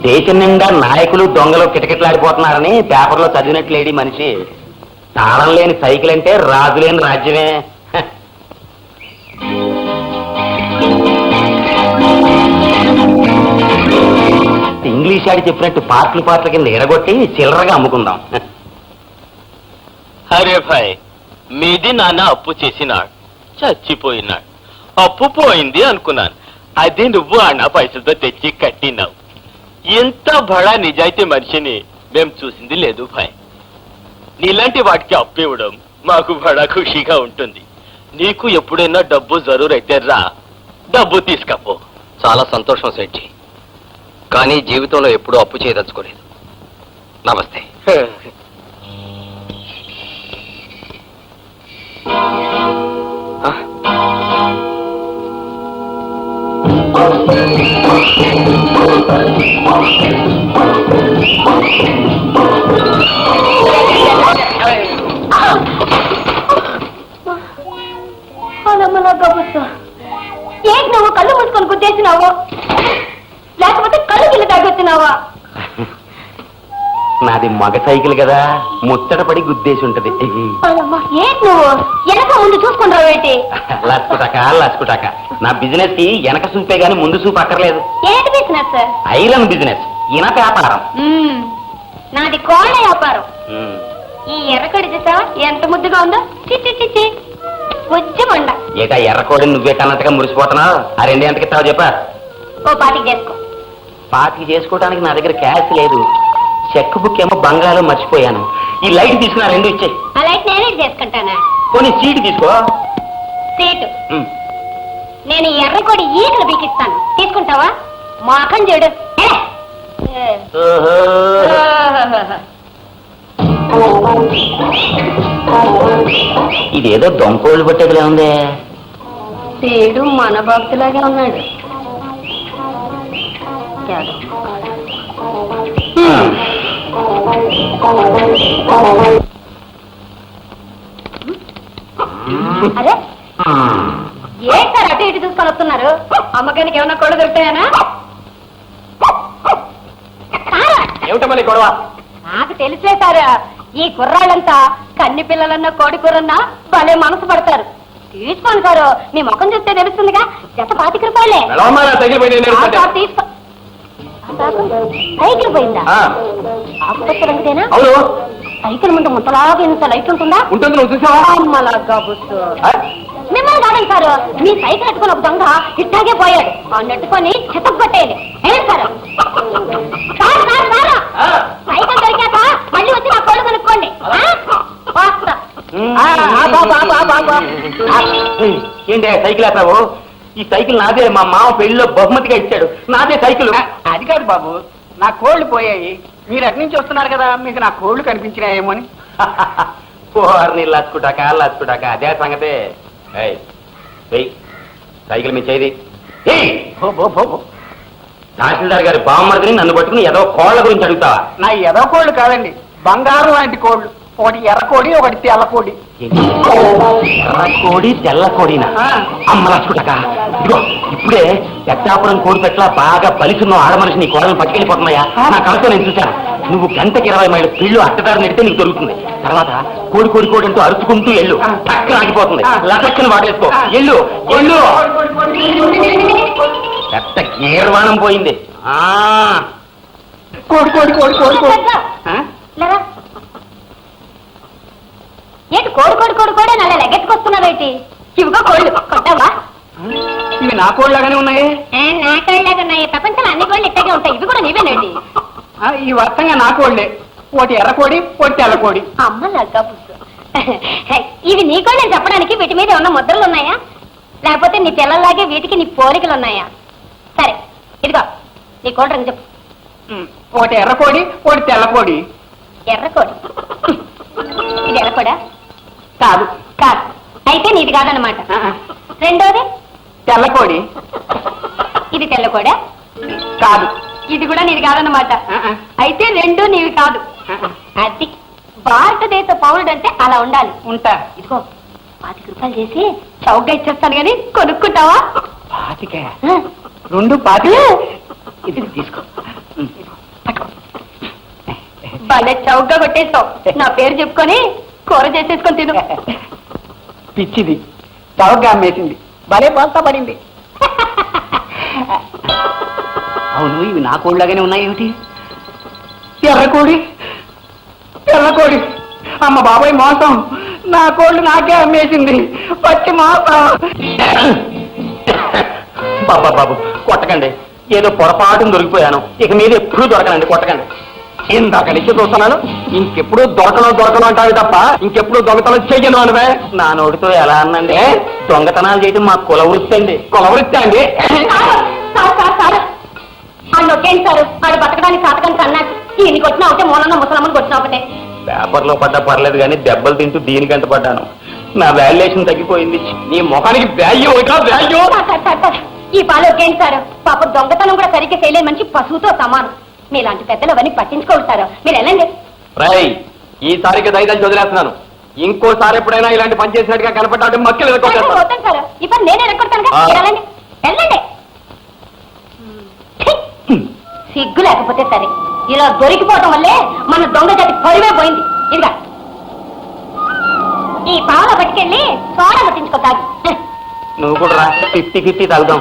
Speaker 2: దేశం నిండా నాయకులు దొంగలు కిటకిటలాడిపోతున్నారని పేపర్లో చదివినట్లేడి మనిషి. తాళం లేని సైకిల్ అంటే రాజు లేని రాజ్యమే. ఇంగ్లీష్ ఆడి చెప్పినట్టు పార్ట్ల కింద ఎరగొట్టి చిల్లరగా అమ్ముకుందాం.
Speaker 5: అరే భాయ్, మీది నాన్న అప్పు చేసినాడు, చచ్చిపోయినాడు. అప్పు పోయింది అనుకున్నాను, అది నువ్వు అన్న పైసలతో తెచ్చి కట్టినావు. ఇంత బడా నిజాయితీ మనిషిని మేం చూసింది లేదు భాయ్. నీలాంటి వాటికి అప్పు ఇవ్వడం మాకు బడా ఖుషిగా ఉంటుంది. నీకు ఎప్పుడైనా డబ్బు జరూరైతే రా, డబ్బు తీసుకపో.
Speaker 2: చాలా సంతోషం సెట్జీ, కానీ జీవితంలో ఎప్పుడూ అప్పు చేయదలుచుకోలేదు. నమస్తే.
Speaker 6: ఏంటి నువ్వు కళ్ళు మూసుకొని గుద్దేసినావు లేకపోతే కళ్ళు కింద తాగొచ్చినావా
Speaker 2: నాది మగ సైకిల్ కదా, ముచ్చటపడి గుద్దేసి ఉంటది.
Speaker 6: ఏంటి నువ్వు వెనక ముందు చూసుకుంటావు ఏంటి
Speaker 2: లచ్చుటాక నా బిజినెస్ కి వెనక చూపే గాని ముందు చూపు అక్కర్లేదు.
Speaker 6: ఏంటి బిజినెస్
Speaker 2: ఐరన్ బిజినెస్, ఇన వ్యాపారం.
Speaker 6: నాది కోళ్ళ వ్యాపారం. ఈ ఎర్రకడి చూసా ఎంత ముద్దుగా ఉందో, చిచ్చి చిచ్చి వచ్చి మండ.
Speaker 2: ఏటా ఎర్రకోడి నువ్వే కన్నట్టుగా మురిసిపోతున్నావు? ఆ 2 ఎంతకి ఇస్తావో చెప్పా.
Speaker 6: ఓ పాతికి చేసుకో.
Speaker 2: పాతికి చేసుకోవడానికి నా దగ్గర క్యాష్ లేదు. చెక్ బుక్ ఏమో బంగాళలో మర్చిపోయాను. ఈ లైట్ తీసుకున్నా 2 ఇచ్చే.
Speaker 6: ఆ లైట్ నేనే చేసుకుంటానా?
Speaker 2: కొన్ని సీటు తీసుకో.
Speaker 6: సీటు నేను ఈ ఎర్రకోడి ఈకలు బీకిస్తాను, తీసుకుంటావా? మాకం చెడు.
Speaker 2: ఇదేదో దొంకోళ్ళు పట్టేదిలా ఉందే.
Speaker 6: సేడు మన భక్తులాగే ఉన్నాడు. అరే ఏం సార్ అటు ఇటు చూసుకొని వస్తున్నారు? అమ్మకానికి ఏమన్నా కొడు దొరుకుతాయనా?
Speaker 2: ఏమిటమ్మా నీ గొడవ?
Speaker 6: నాకు తెలిసే సార్, ఈ కుర్రాళ్ళంతా కన్ని పిల్లలన్నా కోడి కూరన్నా భలే మనసు పడతారు. తీసుకోండి సారు, మీ ముఖం చూస్తే తెలుస్తుందిగా. జత 25 రూపాయలే. తీసుకో. సైకిల్ పోయిందా? ఆకుపచ్చ రంగుదేనా? సైకిల్ ముందు ముత్తలాగా ఇంత లైట్ ఉంటుందా?
Speaker 2: ఉంటుంది, నువ్వు చూసావా?
Speaker 6: అమ్మలాగా బుస్సు. మిమ్మల్ని కాదండి సారు, మీ సైకిల్ ఎట్టుకుని ఒక దొంగ ఇట్టాగే పోయాడు. ఆ నెట్టుకొని చెత్తగొట్టేయాలి. సారు సైకిల్ దొరికాక మళ్ళీ వచ్చి నా కోళ్ళు కొనుక్కోండి.
Speaker 2: ఏంటి సైకిల్ ఆపావు? ఈ సైకిల్ నాదే, మా మామ పెళ్లిలో బహుమతిగా ఇచ్చాడు. నాదే సైకిల్.
Speaker 9: అది కాదు బాబు, నా కోళ్లు పోయాయి. మీరు అటు నుంచి వస్తున్నారు కదా, మీకు నా కోళ్లు కనిపించినాయేమో అని.
Speaker 2: పోర్ని లచ్చుటాక అదే సంగతే. సైకిల్ మీ చేది. తహసీల్దార్ గారి బామ్మర్దిని నన్ను పట్టుకుని ఏదో కోళ్ల గురించి అడుగుతావా?
Speaker 9: నా ఎర్ర కోళ్లు కాదండి, బంగారు లాంటి కోళ్లు. ఒకటి ఎర్రకోడి, ఒకటి తెల్లకోడి.
Speaker 2: ఎర్రకోడి తెల్లకోడినా? అమ్మ లచ్చుటాక, ఇదిగో ఇప్పుడే పెద్దాపురం కోడి పెట్ల బాగా పలిసున్న ఆడమనిషి నీ కోడలను పట్టుకెళ్ళిపోతున్నాయా? నా కళతో నేను చూశాను. నువ్వు గంటకి 20 మైళ్ళ పిల్లు అట్టదారి నెడితే నీకు దొరుకుతుంది.
Speaker 5: తర్వాత కోడి కోడి కోడి అంటూ అరుచుకుంటూ ఎల్లు చక్కన ఆగిపోతుంది లటక్కన వాడేసుకో ఎల్లు ఎల్లు పెద్ద గీర్వాణం పోయింది
Speaker 9: కోడి కోడి కోడి కోడి కోడి
Speaker 6: లేరా ఏంటి కోడి కోడి కోడి కోడి నల్ల లెగ్గెత్తుకొస్తున్నావేంటి ఇవిగో కోళ్ళు కొట్టావా
Speaker 9: ఇవి నా కోళ్ళగానే ఉన్నాయి.
Speaker 6: నా కోళ్ళగా ఉన్నాయి ప్రపంచంలో అన్ని కోళ్ళు ఇట్టగే ఉంటాయి ఇవి కూడా నీవేనండి
Speaker 9: ఈ వర్తంగా నా కోళ్ళే, ఒకటి ఎర్రకోడి ఒకటి తెల్లకోడి.
Speaker 6: అమ్మ లగ్గా పుస్తు ఇవి నీ కోళ్ళని చెప్పడానికి వీటి మీద ఏమన్నా ముద్రలు ఉన్నాయా లేకపోతే నీ పిల్లల్లాగే వీటికి నీ పోలికలు ఉన్నాయా సరే ఇదిగో నీ కోళ్ళ రంగు చెప్పు
Speaker 9: ఒకటి ఎర్రకోడి ఒకటి తెల్లకోడి.
Speaker 6: ఎర్రకోడి ఇది ఎర్రకోడా
Speaker 9: కాదు
Speaker 6: కాదు అయితే నీది కాదన్నమాట రెండోది
Speaker 9: తెల్లకోడి.
Speaker 6: ఇది తెల్లకోడా
Speaker 9: కాదు
Speaker 6: ఇది కూడా నీది కాదన్నమాట అయితే రెండు నీవి కాదు అది భారతదేశ పౌరుడు అంటే అలా ఉండాలి
Speaker 9: ఉంటా.
Speaker 6: ఇదిగో 25 రూపాయలు చేసి చౌకగా ఇచ్చేస్తాను కానీ కొనుక్కుంటావా
Speaker 9: 25 రెండు 25 ఇది తీసుకో.
Speaker 6: భలే చౌకగా కొట్టేస్తావు నా పేరు చెప్పుకొని కూర చేసేసుకొని తిను
Speaker 9: పిచ్చిది చౌకగా అమ్మేసింది భలే పోల్తా పడింది. అవును ఇవి నా కోళ్ళగానే ఉన్నాయి ఏమిటి? ఎర్రకోడి తెల్లకోడి. అమ్మ బాబాయ్ మోసం, నా కోళ్ళు నాకే అమ్మేసింది. పచ్చి మోసం.
Speaker 5: బాబా బాబు కొట్టకండి, ఏదో పొరపాటును దొరికిపోయాను, ఇక మీద ఎప్పుడూ దొరకనండి, కొట్టకండి. ఇందాక నుంచి చూస్తున్నాను, ఇంకెప్పుడు దొరకను అంటావి తప్ప ఇంకెప్పుడు దొంగతనం చెయ్యను అనవే. నా నోటితో ఎలా అన్నండి, దొంగతనాలు చేయడం మా కుల వృత్తి అండి. కుల వృత్తి అండి.
Speaker 6: వాళ్ళు ఒకేంటి సార్ వాడు బతకడానికి సాతకానికి అన్నట్టు ఈయనకి వచ్చినా ఒకటే మూలన్న ముసలమ్మని వచ్చినా ఒకటే
Speaker 5: పేపర్లో పడ్డా పర్లేదు కానీ దెబ్బలు తింటూ దీనికంట పడ్డాను. నా వాల్యుయేషన్ తగ్గిపోయింది. నీ ముఖానికి వాల్యూ వాల్యూ.
Speaker 6: ఈ పాలు ఒకేంటి సార్ పాప దొంగతనం కూడా సరిగ్గా చేయలేని మనిషి పశువుతో సమానం. మీలాంటి పెద్దలు అవన్నీ పట్టించుకుంటారు. మీరు వెళ్ళండి.
Speaker 5: రై ఈసారికి దయదని వదిలేస్తున్నాను. ఇంకోసారి ఎప్పుడైనా ఇలాంటి పని చేసినట్టుగా కనపడ్డా మక్కలు
Speaker 6: వద్దండి సార్ ఈ పని నేనే రెక్కొడతాను. వెళ్ళండి వెళ్ళండి. సిగ్గు లేకపోతే సరే, ఇలా దొరికిపోవటం వల్లే మన దొంగ జాతి పరువే పోయింది. ఇదిగా ఈ పావుల పట్టుకెళ్ళి సోడా పట్టించుకోతాడు.
Speaker 5: నువ్వు కూడా రా, 50-50 తగ్గుదాం.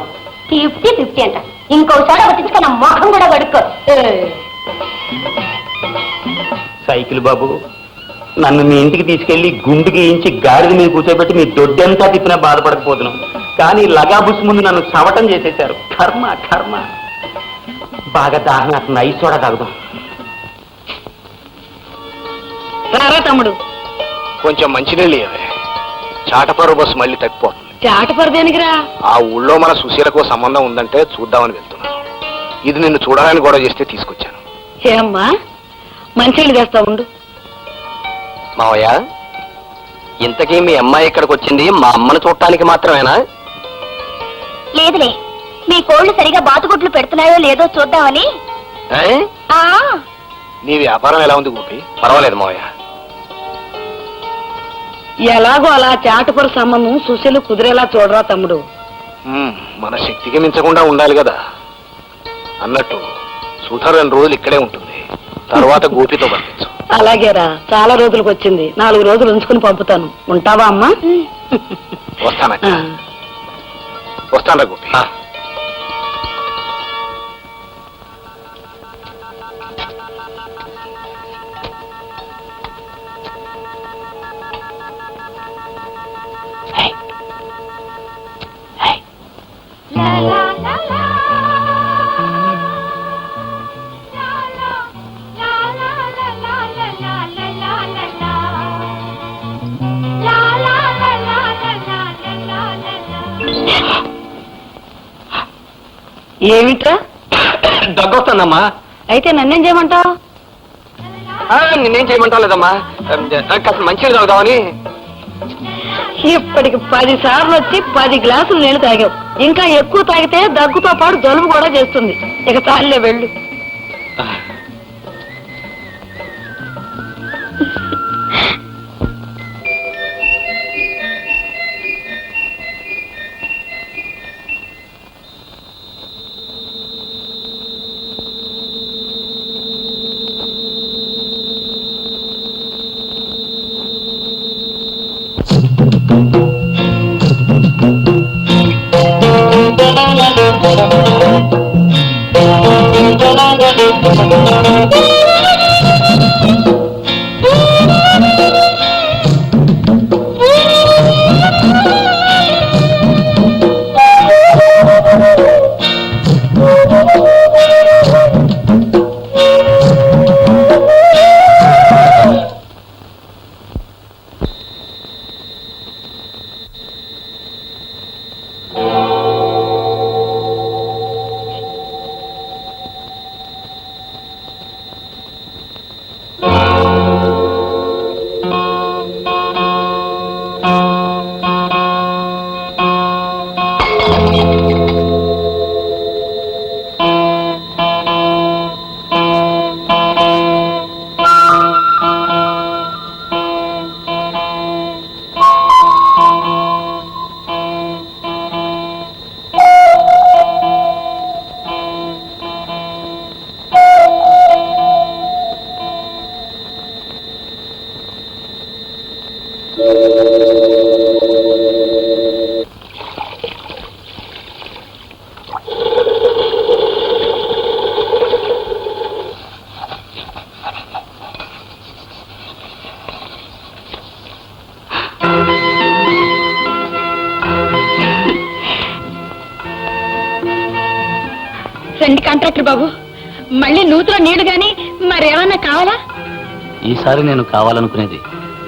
Speaker 6: 50-50 అంట. ఇంకో సోడా పట్టించుకో నా మొహం కూడా కడుక్కో.
Speaker 5: సైకిల్ బాబు, నన్ను మీ ఇంటికి తీసుకెళ్లి గుండు గీయించి గాడిద మీద కూర్చోబెట్టి మీ దొడ్డంతా తిప్పినా బాధపడకపోతున్నాం. కానీ లగాబుస్ ముందు నన్ను చవటం చేసేశారు. కర్మ కర్మ. బాగా దాహన ఐస్ సోడా తాగుదాం.
Speaker 4: రారా తమ్ముడు.
Speaker 2: కొంచెం మంచినీళ్ళు ఇవ్వవే. చాటపరు బస్సు మళ్ళీ తప్పిపోతుంది.
Speaker 4: చాటపరు దేనికిరా?
Speaker 2: ఆ ఊళ్ళో మన సుశీలకు సంబంధం ఉందంటే చూద్దామని వెళ్తున్నాను. ఇది నిన్ను చూడాలని గొడవ చేస్తే తీసుకొచ్చాను.
Speaker 4: ఏమ్మా మంచినీళ్ళు తెస్తా ఉండు.
Speaker 5: మావయ్య, ఇంతకీ మీ అమ్మాయి ఇక్కడికి వచ్చింది మా అమ్మను చూడటానికి మాత్రమేనా?
Speaker 6: లేదులే, మీ కోళ్లు సరిగా బాతుగుడ్లు పెడుతున్నాయో లేదో చూద్దామని.
Speaker 2: నీ వ్యాపారం ఎలా ఉంది గోపి?
Speaker 5: పర్వాలేదు మావయ్య.
Speaker 4: ఎలాగో అలా చాటపరు సంబంధం సుశీలు కుదిరేలా చూడరా తమ్ముడు.
Speaker 2: మన శక్తికి మించకుండా ఉండాలి కదా. అన్నట్టు సుధ 2 రోజులు ఇక్కడే ఉంటుంది, తర్వాత గోపితో పంపించు.
Speaker 4: అలాగేరా, చాలా రోజులకు వచ్చింది. 4 రోజులు ఉంచుకుని పంపుతాను. ఉంటావా అమ్మా?
Speaker 2: వస్తానరా గోపి.
Speaker 4: ఏమిట్రా?
Speaker 5: దగ్గొస్తుందమ్మా.
Speaker 4: అయితే నన్నేం చేయమంటావు?
Speaker 5: నేనేం చేయమంటావు లేదమ్మా, కాస్త మంచిగా తాగుదామని.
Speaker 4: ఇప్పటికి 10 సార్లు వచ్చి 10 గ్లాసులు నీళ్లు తాగావు. ఇంకా ఎక్కువ తాగితే దగ్గుతో పాటు జలుబు కూడా చేస్తుంది. ఇక తాళ్ళే వెళ్ళు. రండి కాంట్రాక్టర్ బాబు, మళ్ళీ నూతులో నీళ్లు గాని మరేమన్నా కావాలా?
Speaker 8: ఈసారి నేను కావాలనుకునేది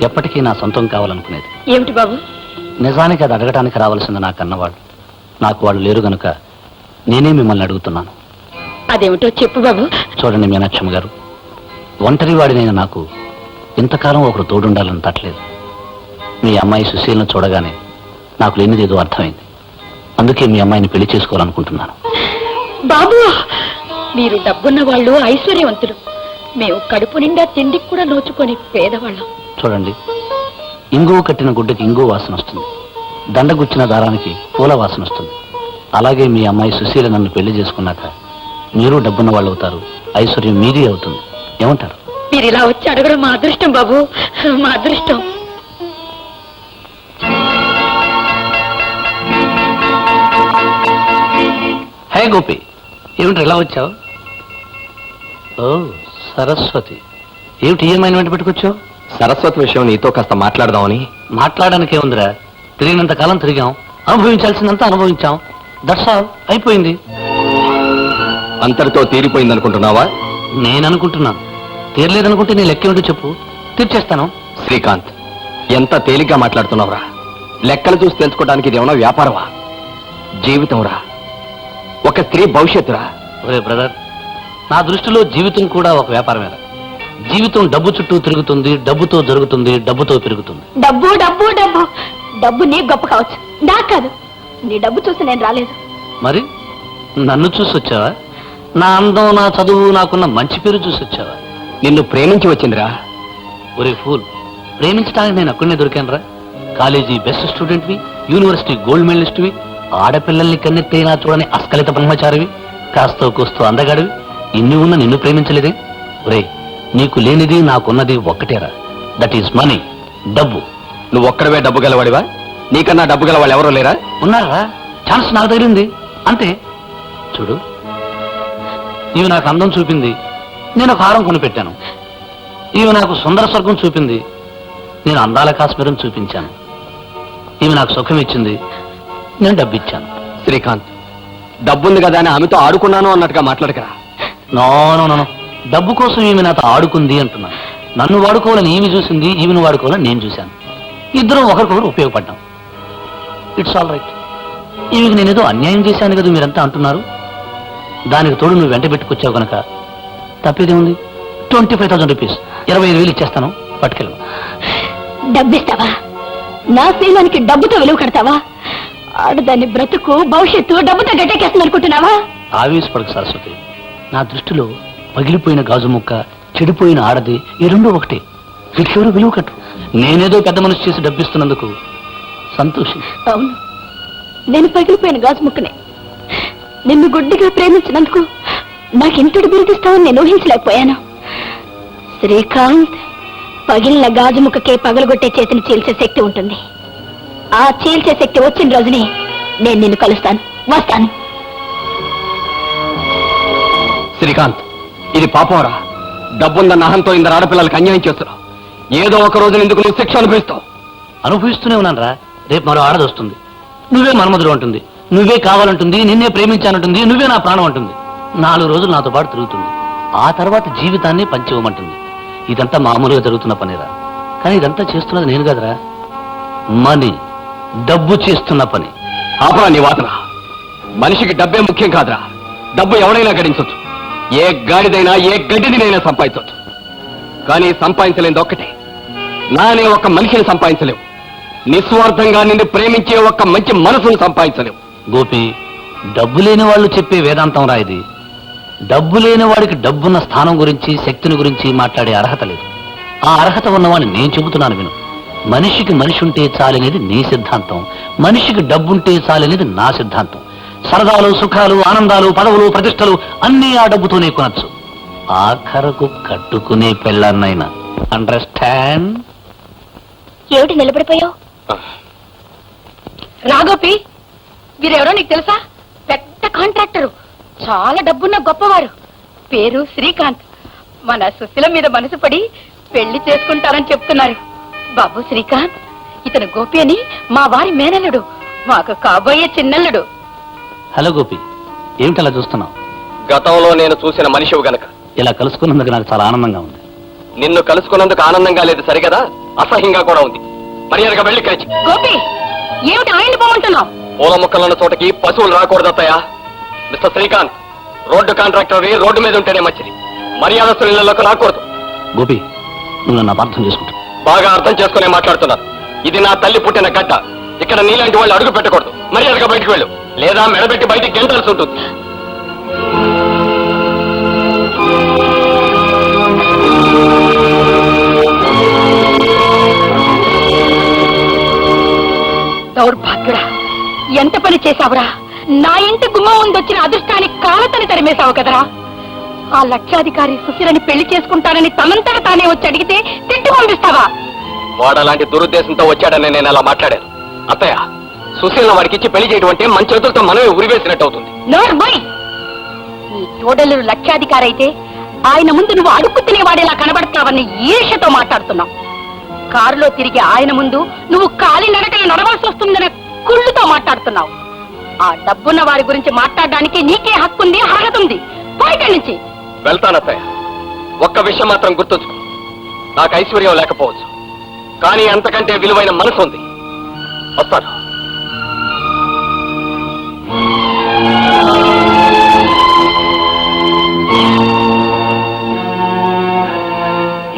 Speaker 8: ఎప్పటికీ నా సొంతం కావాలనుకునేది.
Speaker 4: ఏమిటి బాబు?
Speaker 8: నిజానికి అది అడగటానికి రావాల్సింది నా కన్నవాళ్ళు. నాకు వాళ్ళు లేరు గనుక నేనే మిమ్మల్ని అడుగుతున్నాను.
Speaker 4: అదేమిటో చెప్పు బాబు.
Speaker 8: చూడండి మీనాక్షమ్మ గారు, ఒంటరి వాడినైనా నాకు ఇంతకాలం ఒకరు తోడుండాలని తట్టలేదు. మీ అమ్మాయి సుశీలను చూడగానే నాకు లేనిదేదో అర్థమైంది. అందుకే మీ అమ్మాయిని పెళ్లి చేసుకోవాలనుకుంటున్నాను.
Speaker 4: బాబు, మీరు డబ్బున్న వాళ్ళు, ఐశ్వర్యవంతులు. మేము కడుపు నిండా తిండికి కూడా నోచుకొని పేదవాళ్ళం.
Speaker 8: చూడండి, ఇంగువ కట్టిన గుడ్డకి ఇంగువ వాసన వస్తుంది, దండగుచ్చిన దారానికి పూల వాసన వస్తుంది. అలాగే మీ అమ్మాయి సుశీల నన్ను పెళ్లి చేసుకున్నాక మీరు డబ్బున్న వాళ్ళు అవుతారు, ఐశ్వర్యం మీది అవుతుంది. ఏమంటారు?
Speaker 4: మీరు ఇలా వచ్చి అడగడం మా అదృష్టం బాబు, మా అదృష్టం.
Speaker 8: హే గోపి, ఏమిటి ఇలా వచ్చావు? ఓ సరస్వతి, ఏమిటి ఏమైనా వెంట పెట్టుకొచ్చావు?
Speaker 2: సరస్వతి విషయం నీతో కాస్త మాట్లాడదామని.
Speaker 8: మాట్లాడడానికి ఏముందిరా, తిరిగినంత కాలం తిరిగాం, అనుభవించాల్సిందంతా అనుభవించాం. దట్స్ ఆల్, అయిపోయింది.
Speaker 2: అంతటితో తీరిపోయింది అనుకుంటున్నావా?
Speaker 8: నేను అనుకుంటున్నాను. తీరలేదనుకుంటే నీ లెక్కేమిటో చెప్పు, తీర్చేస్తాను.
Speaker 2: శ్రీకాంత్, ఎంత తేలిగ్గా మాట్లాడుతున్నావురా. లెక్కలు చూసి తెలుసుకోవడానికి ఇది ఏమన్నా వ్యాపారమా? జీవితంరా, ఒక స్త్రీ భవిష్యత్తురా.
Speaker 8: ఒరే బ్రదర్, నా దృష్టిలో జీవితం కూడా ఒక వ్యాపారమేరా. జీవితం డబ్బు చుట్టూ తిరుగుతుంది, డబ్బుతో జరుగుతుంది, డబ్బుతో పెరుగుతుంది.
Speaker 6: డబ్బు డబ్బు డబ్బు డబ్బు నీకు గొప్ప కావచ్చు, నాకు కాదు. నీ డబ్బు చూసి నేను రాలేదు.
Speaker 8: మరి నన్ను చూసి వచ్చావా? నా అందం, నా చదువు, నాకున్న మంచి పేరు చూసి వచ్చావా?
Speaker 2: నిన్ను ప్రేమించి వచ్చిందిరా.
Speaker 8: ఒరే ఫూల్, ప్రేమించడానికి నేను అక్కడనే దొరికానురా. కాలేజీ బెస్ట్ స్టూడెంట్వి, యూనివర్సిటీ గోల్డ్ మెడలిస్ట్వి, ఆడపిల్లల్ని కన్నెత్తైనా చూడని అస్కలిత బ్రహ్మచారివి, కాస్తో కూస్తూ అందగాడివి. ఇన్ని ఉన్న నిన్ను ప్రేమించలేదే? ఒరే, నీకు లేనిది నాకున్నది ఒక్కటేరా, దట్ ఈస్ మనీ, డబ్బు.
Speaker 2: నువ్వు ఒక్కడవే డబ్బు గలవాడివా? నీకన్నా డబ్బు గల వాళ్ళు ఎవరో లేరా?
Speaker 8: ఉన్నారా? ఛాన్స్ నాకు తగిలింది అంతే. చూడు, ఇవి నాకు అందం చూపింది, నేను ఒక హారం కొనిపెట్టాను. ఇవి నాకు సుందర స్వర్గం చూపింది, నేను అందాల కాశ్మీరం చూపించాను. ఇవి నాకు సుఖం ఇచ్చింది, నేను డబ్బు ఇచ్చాను.
Speaker 2: శ్రీకాంత్, డబ్బుంది కదా అని ఆమెతో ఆడుకున్నాను అన్నట్టుగా మాట్లాడకరా.
Speaker 8: నో నో నో, డబ్బు కోసం ఈమె నాతో ఆడుకుంది అంటున్నాను. నన్ను వాడుకోవాలని ఈమె చూసింది, ఈమెను వాడుకోవాలని నేను చూశాను. ఇద్దరం ఒకరికొకరు ఉపయోగపడ్డాం. It's all right. ఈమెకి నేనేదో అన్యాయం చేశాను కదా మీరంతా అంటున్నారు. దానికి తోడు నువ్వు వెంట పెట్టుకొచ్చావు కనుక తప్పేదేముంది? 25,000 రూపీస్, 25,000 ఇచ్చేస్తాను, పట్టుకెళ్ళు.
Speaker 6: డబ్బిస్తావా? నా శీలానికి డబ్బుతో విలువ కడతావా? ఆడదాన్ని బ్రతుకు భవిష్యత్తు డబ్బుతో గట్టెక్కేస్తుంది అనుకుంటున్నావా?
Speaker 8: ఆవేశపడకు సరస్వతి. నా దృష్టిలో పగిలిపోయిన గాజు ముక్క, చెడిపోయిన ఆడది, ఈ రెండు ఒకటే. వీటికెవరు విలువ కట్టు. నేనేదో పెద్ద మనసు చేసి డబ్బిస్తున్నందుకు సంతోషం.
Speaker 6: అవును, నేను పగిలిపోయిన గాజు ముక్కనే. నిన్ను గుడ్డిగా ప్రేమించినందుకు నాకెంతటి బిరుదిస్తావని నేను ఊహించలేకపోయాను. శ్రీకాంత్, పగిలిన గాజు ముక్కకే పగలగొట్టే చేతిని చీల్చే శక్తి ఉంటుంది. ఆ చీల్చే శక్తి వచ్చిన రోజుని నేను నిన్ను కలుస్తాను, వస్తాను.
Speaker 2: శ్రీకాంత్, ఇది పాపంరా. డబ్బుందన్న అహంతో ఇందరు ఆడపిల్లలకి అన్యాయం చేస్తున్నావు. ఏదో ఒక రోజు ఎందుకు నువ్వు శిక్ష అనుభవిస్తావు.
Speaker 8: అనుభవిస్తూనే ఉన్నాను రా. రేపు మరో ఆడది వస్తుంది, నువ్వే మన్మధుడు అంటుంది, నువ్వే కావాలంటుంది, నిన్నే ప్రేమించానంటుంది, నువ్వే నా ప్రాణం అంటుంది. 4 రోజులు నాతో పాటు తిరుగుతుంది. ఆ తర్వాత జీవితాన్ని పంచివ్వమంటుంది. ఇదంతా మామూలుగా జరుగుతున్న పనిరా. కానీ ఇదంతా చేస్తున్నది నేను కదరా. మనీ, డబ్బు చేస్తున్న పని.
Speaker 2: ఆపరా నీ వాదన. మనిషికి డబ్బే ముఖ్యం కాదురా. డబ్బు ఎవడైనా గడించవచ్చు, ఏ గాడిదైనా ఏ గడ్డినైనా సంపాదించవచ్చు. కానీ సంపాదించలేనిది ఒక్కటే, నానే ఒక్క మనిషిని సంపాదించలేవు. నిస్వార్థంగా నిన్ను ప్రేమించే ఒక్క మంచి మనసును సంపాదించలేవు.
Speaker 8: గోపి, డబ్బు లేని వాళ్ళు చెప్పే వేదాంతం రా ఇది. డబ్బు లేని వాడికి డబ్బున్న స్థానం గురించి, శక్తిని గురించి మాట్లాడే అర్హత లేదు. ఆ అర్హత ఉన్నవాడిని నేను చెబుతున్నాను విను. మనిషికి మనిషి ఉంటే చాలనేది నీ సిద్ధాంతం, మనిషికి డబ్బుంటే చాలనేది నా సిద్ధాంతం. సరదాలు, సుఖాలు, ఆనందాలు, పదవులు, ప్రతిష్టలు అన్నీ ఆ డబ్బుతోనే కొనొచ్చు. ఆఖరకు కట్టుకునే పెళ్ళాన్నైనా. అండర్స్టాండ్?
Speaker 6: ఏమిటి నిలబడిపోయావు?
Speaker 4: రాగోపి, వీరెవరో నీకు తెలుసా? పెద్ద కాంట్రాక్టరు, చాలా డబ్బున్న గొప్పవారు. పేరు శ్రీకాంత్. మన సుశీల మీద మనసు పడి పెళ్లి చేసుకుంటారని చెప్తున్నారు. బాబు శ్రీకాంత్, ఇతను గోపి అని మా వారి మేనల్లుడు, మాకు కాబోయే చిన్నల్లుడు.
Speaker 8: హలో గోపి, ఏమిటి అలా చూస్తున్నావు?
Speaker 5: గతంలో నేను చూసిన మనిషివి గనక.
Speaker 8: ఇలా కలుసుకున్నందుకు నాకు చాలా ఆనందంగా ఉంది.
Speaker 5: నిన్ను కలుసుకున్నందుకు ఆనందంగా లేదు సరిగదా, అసహ్యంగా కూడా ఉంది. మర్యాదగా వెళ్ళి కలిసి.
Speaker 4: గోపి ఏమిటి ఆయన్ని పోమంటున్నావు?
Speaker 5: పూల మొక్కలున్న చోటకి పశువులు రాకూడదు అత్తయ్య. Mister Srikanth, road contractor road మీద ఉంటేనే మంచిది. మర్యాదస్తుల ఇళ్లలోకి రాకూడదు.
Speaker 8: గోపి, నువ్వు నన్ను అపార్థం చేసుకుంటావు.
Speaker 5: బాగా అర్థం చేసుకునే మాట్లాడుతున్నారు. ఇది నా తల్లి పుట్టిన గడ్డ. ఇక్కడ నీలాంటి వాళ్ళు అడుగు పెట్టకూడదు. మర్యాదగా బయటకు వెళ్ళు, లేదా మెడబెట్టి బయటికి గెంటాల్సి ఉంటుంది.
Speaker 4: దౌర్భాగ్యుడా, ఎంత పని చేశావురా! నా ఇంటి గుమ్మం ముందు వచ్చిన అదృష్టానికి కాలతని తరిమేశావు కదరా. ఆ లక్షాధికారి సుశీలని పెళ్లి చేసుకుంటానని తనంతట తానే వచ్చి అడిగితే తిట్టి పంపిస్తావా?
Speaker 5: వాడలాంటి దురుద్దేశంతో వచ్చాడని నేను అలా మాట్లాడాను. అత్తయ్య, సుశీల వాడికిచ్చి పెళ్లి చేయడం అంటే మన చేతులతో మనమే ఉరివేసినట్టు అవుతుంది.
Speaker 4: నోర్మోయ్! నీ తోడలు లక్షాధికారి అయితే ఆయన ముందు నువ్వు అడుక్కు తినేవాడేలా కనబడతావని ఈర్ష్యతో మాట్లాడుతున్నావు. కారులో తిరిగి ఆయన ముందు నువ్వు కాలి నడకలు నడవలసి వస్తుందనే కుళ్ళుతో మాట్లాడుతున్నావు. ఆ డబ్బున్న వారి గురించి మాట్లాడడానికి నీకే హక్కుంది, అర్హత ఉంది. పోయిక్కడి నుంచి.
Speaker 5: వెళ్తానత్తయ్య. ఒక్క విషయం మాత్రం గుర్తుంచుకో, నాకు ఐశ్వర్యం లేకపోవచ్చు, కానీ అంతకంటే విలువైన మనసు ఉంది. వస్తాను.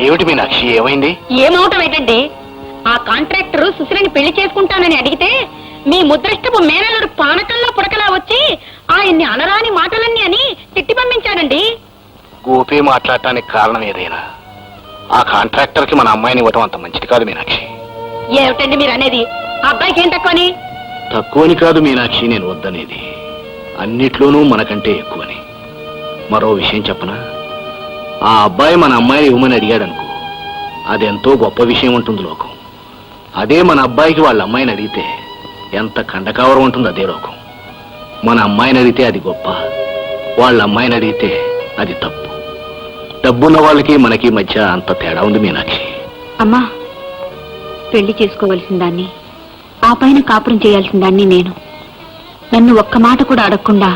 Speaker 2: ఏమిటి మీనాక్షి, ఏమైంది?
Speaker 4: ఏమవటం ఏంటండి? ఆ కాంట్రాక్టర్ సుశీలని పెళ్లి చేసుకుంటానని అడిగితే మీ ముద్రష్టపు మేనలుడు పానకల్లా పుడకలా వచ్చి ఆయన్ని అనరాని మాటలన్నీ అని తిట్టి పంపించాడండి.
Speaker 2: గోపి మాట్లాడటానికి కారణం ఏదైనా ఆ కాంట్రాక్టర్ కి మన అమ్మాయిని ఇవ్వటం అంత మంచిది కాదు మీనాక్షి.
Speaker 4: ఏమిటండి మీరు అనేది? ఆ అబ్బాయికి ఏం తక్కువని?
Speaker 2: తక్కువని కాదు మీనాక్షి నేను వద్దనేది, అన్నిట్లోనూ మనకంటే ఎక్కువని. మరో విషయం చెప్పనా, ఆ అబ్బాయి మన అమ్మాయిని ఇవ్వమని అడిగాడనుకో, అదెంతో గొప్ప విషయం ఉంటుంది లోకం. అదే మన అబ్బాయికి వాళ్ళ అమ్మాయిని అడిగితే ఎంత ఖండకావరం ఉంటుంది అదే లోకం. మన అమ్మాయిని అడిగితే అది గొప్ప, వాళ్ళ అమ్మాయిని అడిగితే అది తప్పు. డబ్బున్న వాళ్ళకి మనకి మధ్య అంత తేడా ఉంది మీనాక్షి.
Speaker 6: అమ్మా, పెళ్లి చేసుకోవలసిన దాన్ని, ఆ పైన కాపురం చేయాల్సిన దాన్ని నేను. నన్ను ఒక్క మాట కూడా అడగకుండా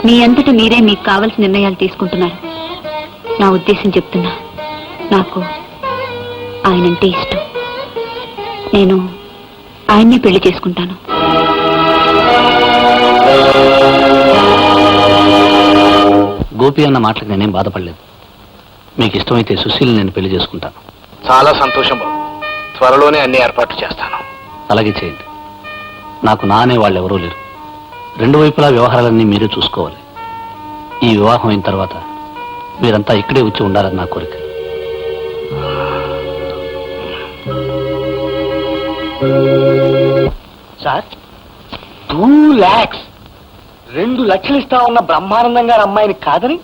Speaker 6: మీ అంతటి మీరే మీకు కావలసిన నిర్ణయాలు తీసుకుంటున్నారు. నా ఉద్దేశం చెప్తున్నా, నాకు ఆయనంటే ఇష్టం. నేను ఆయన్నే పెళ్లి చేసుకుంటాను.
Speaker 8: గోపి అన్న మాటలకు నేనేం బాధపడలేదు. మీకు ఇష్టమైతే సుశీల్ నేను పెళ్లి చేసుకుంటాను.
Speaker 2: చాలా సంతోషం బాబు, త్వరలోనే అన్ని ఏర్పాట్లు చేస్తాను.
Speaker 8: అలాగే చేయండి. నాకు నా అనే వాళ్ళు ఎవరూ లేరు. రెండు వైపులా వ్యవహారాలన్నీ మీరే చూసుకోవాలి. ఈ వివాహం అయిన తర్వాత మీరంతా ఇక్కడే వచ్చి ఉండాలని నా కోరిక.
Speaker 9: సార్, 2 lakhs 2 లక్షలు ఇస్తా ఉన్న బ్రహ్మానందం గారి అమ్మాయిని కాదని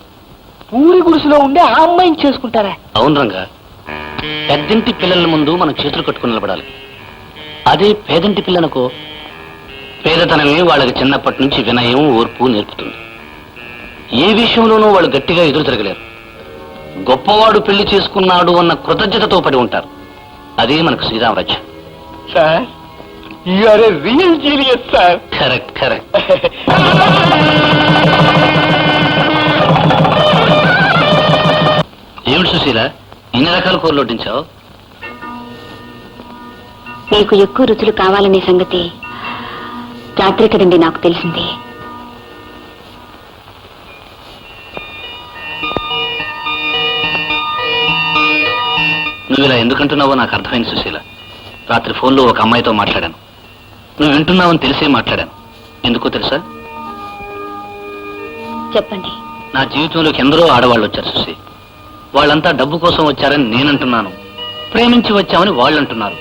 Speaker 9: పూరి గుడిసెలో ఉండే ఆ అమ్మాయిని చేసుకుంటారా?
Speaker 8: అవును రంగా, పెద్దింటి పిల్లల ముందు మనం చేతులు కట్టుకుని నిలబడాలి. అదే పేదంటి పిల్లలకు పేదతనమే వాళ్ళకి చిన్నప్పటి నుంచి వినయం, ఓర్పు నేర్పుతుంది. ఏ విషయంలోనూ వాళ్ళు గట్టిగా ఎదురు తిరగలేరు. గొప్పవాడు పెళ్లి చేసుకున్నాడు అన్న కృతజ్ఞతతో పడి ఉంటారు. అదే మనకు శ్రీరామరాజ్యం.
Speaker 9: Sir, you are a real genius sir.
Speaker 8: Correct correct. ఏమిటి సుశీల, ఇన్ని రకాల కూరలు వడ్డించావు?
Speaker 6: మీకు ఎక్కువ రుచులు కావాలనే సంగతి రాత్రి కదండి నాకు తెలిసింది.
Speaker 8: నువ్వు ఇలా ఎందుకంటున్నావో నాకు అర్థమైంది సుశీల. రాత్రి ఫోన్లో ఒక అమ్మాయితో మాట్లాడాను. నువ్వు వింటున్నావని తెలిసే మాట్లాడాను. ఎందుకో తెలుసా?
Speaker 6: చెప్పండి.
Speaker 8: నా జీవితంలోకి ఎందరో ఆడవాళ్ళు వచ్చారు సుశీ. వాళ్ళంతా డబ్బు కోసం వచ్చారని నేనంటున్నాను. ప్రేమించి వచ్చామని వాళ్ళు అంటున్నారు.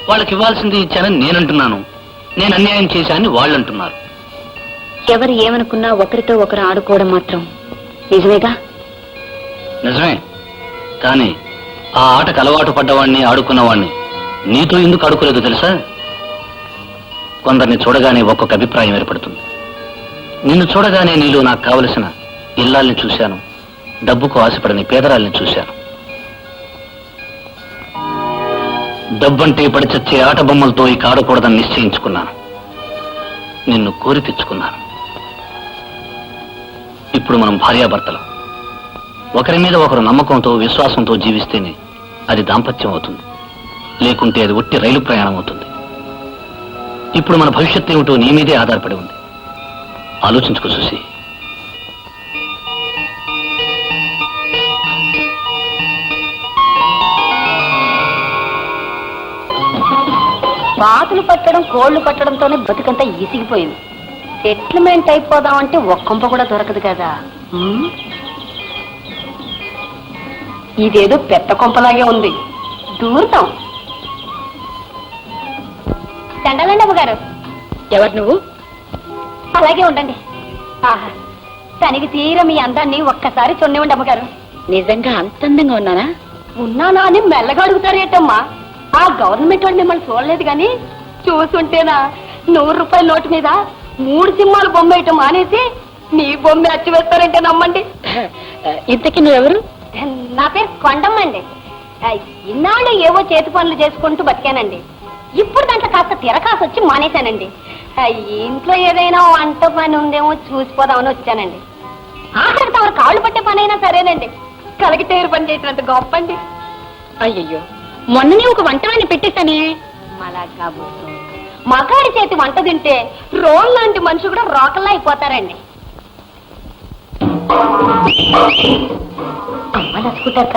Speaker 8: వాళ్ళకి ఇవ్వాల్సింది ఇచ్చానని నేనంటున్నాను. నేను అన్యాయం చేశానని వాళ్ళు అంటున్నారు.
Speaker 6: ఎవరు ఏమనుకున్నా ఒకరితో ఒకరు ఆడుకోవడం మాత్రం నిజమేగా?
Speaker 8: నిజమే, కానీ ఆ ఆటకు అలవాటు పడ్డవాణ్ణి, ఆడుకున్నవాణ్ణి నీతో ఎందుకు ఆడుకోలేదు తెలుసా? కొందరిని చూడగానే ఒక్కొక్క అభిప్రాయం ఏర్పడుతుంది. నిన్ను చూడగానే నీలో నాకు కావలసిన ఇల్లాల్ని చూశాను, డబ్బుకు ఆశపడని పేదరాల్ని చూశాను. డబ్బంటే పడి చచ్చే ఆట బొమ్మలతో ఇక ఆడకూడదని నిశ్చయించుకున్నాను. నిన్ను కోరి తెచ్చుకున్నాను. ఇప్పుడు మనం భార్యాభర్తలం. ఒకరి మీద ఒకరు నమ్మకంతో విశ్వాసంతో జీవిస్తేనే అది దాంపత్యం అవుతుంది. లేకుంటే అది ఒట్టి రైలు ప్రయాణం అవుతుంది. ఇప్పుడు మన భవిష్యత్తు ఏమిటో నీ మీదే ఆధారపడి ఉంది. ఆలోచించుకో సుశీ.
Speaker 6: బాతులు పట్టడం కోళ్లు పట్టడంతోనే బతుకంతా ఈసిగిపోయింది. సెటిల్మెంట్ అయిపోదామంటే ఒక్కంప కూడా దొరకదు కదా. ఇదేదో పెద్ద కొంపలాగే ఉంది. దూరుతాం. దండాలండి అమ్మగారు. ఎవరు నువ్వు? అలాగే ఉండండి. ఆహా, తనకి తీర మీ అందాన్ని ఒక్కసారి చూడండి అమ్మగారు. నిజంగా అంత అందంగా ఉన్నానా? ఉన్నానా అని మెల్లగా అడుగుతారేటమ్మా. ఆ గవర్నమెంట్ వాడు మిమ్మల్ని చూడలేదు కానీ చూసుంటేనా 100 రూపాయల నోటు మీద 3 సింహాలు బొమ్మ వేయటం మానేసి నీ బొమ్మ అచ్చి వేస్తారంటే నమ్మండి. ఇంతకీ నువ్వెవరు? నా పేరు కొండమ్మ అండి. ఇన్నాళ్ళు ఏవో చేతి పనులు చేసుకుంటూ బతికానండి. ఇప్పుడు దాంట్లో కాస్త తిరకాసు వచ్చి మానేశానండి. ఇంట్లో ఏదైనా వంట పని ఉందేమో చూసిపోదామని వచ్చానండి. ఆఖరికి తమరు కాళ్ళు పట్టే పని అయినా సరేనండి. కలిగితేరు పని చేసినంత గొప్ప అండి. అయ్యయ్యో, మొన్ననే ఒక వంటవాన్ని పెట్టేశానే. మళ్ళా కాబోతు మగాడి చేతి వంట తింటే రోల్ లాంటి మనుషులు కూడా రోకల్లా అయిపోతారండి. అమ్మ నచ్చుకుంటాక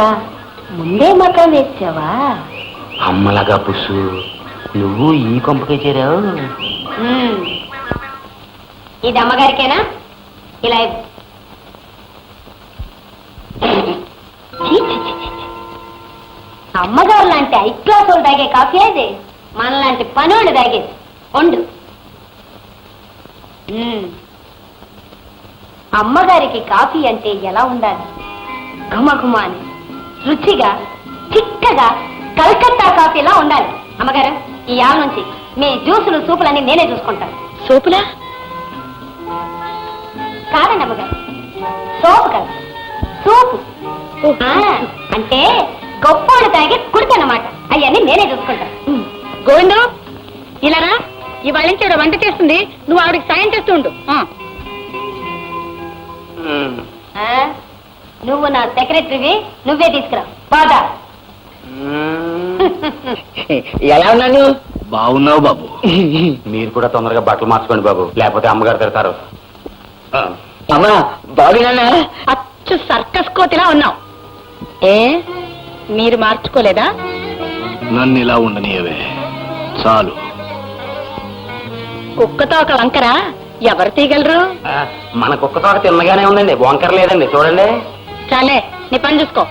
Speaker 6: ముందే మకా వేసావా?
Speaker 7: అమ్మలాగా పుస్సు, నువ్వు ఈ కొంపకే చేరావు.
Speaker 6: ఇది అమ్మగారికేనా? ఇలా అమ్మగారు లాంటి హై క్లాస్ వాళ్ళు తాగే కాఫీ అది మనలాంటి పనోళ్ళు తాగేది. వండు. అమ్మగారికి కాఫీ అంటే ఎలా ఉండాలి? ఘుమఘుమ అని రుచిగా చిక్కగా కలకత్తా కాఫీలా ఉండాలి. అమ్మగారు, ఈ యాల నుంచి మీ జ్యూసులు సూపులన్నీ నేనే చూసుకుంటాను. సూపులా? కాదండి అమ్మగారు, సోపు కదా, సూపు. అంటే గొప్పోళ్ళు తాగి కుడితనమాట. అవన్నీ నేనే చూసుకుంటాను. గోవిందు, ఇలారా. ఇవాళ నుంచి ఆవిడ వంట చేస్తుంది, నువ్వు ఆవిడకి సాయం చేస్తూ ఉండు. నువ్వు నా సెక్రటరీవి, నువ్వే తీసుకురా. బాగా
Speaker 7: ఎలా ఉన్నాను?
Speaker 8: బాగున్నావు బాబు.
Speaker 2: మీరు కూడా తొందరగా బట్టలు మార్చుకోండి బాబు, లేకపోతే అమ్మగారు తిడతారు.
Speaker 7: అమ్మా బాగున్నానా?
Speaker 6: అచ్చు సర్కస్ కోతిలా ఉన్నావు. ఏ మీరు మార్చుకోలేదా?
Speaker 8: నన్ను ఇలా ఉండనియవే చాలు.
Speaker 6: కుక్కతో ఒక వంకర ఎవరు తీయగలరు?
Speaker 2: మన కుక్క తోట తిన్నగానే ఉందండి, వంకర లేదండి. చూడండి.
Speaker 6: చాలే, నీ పని చూసుకో.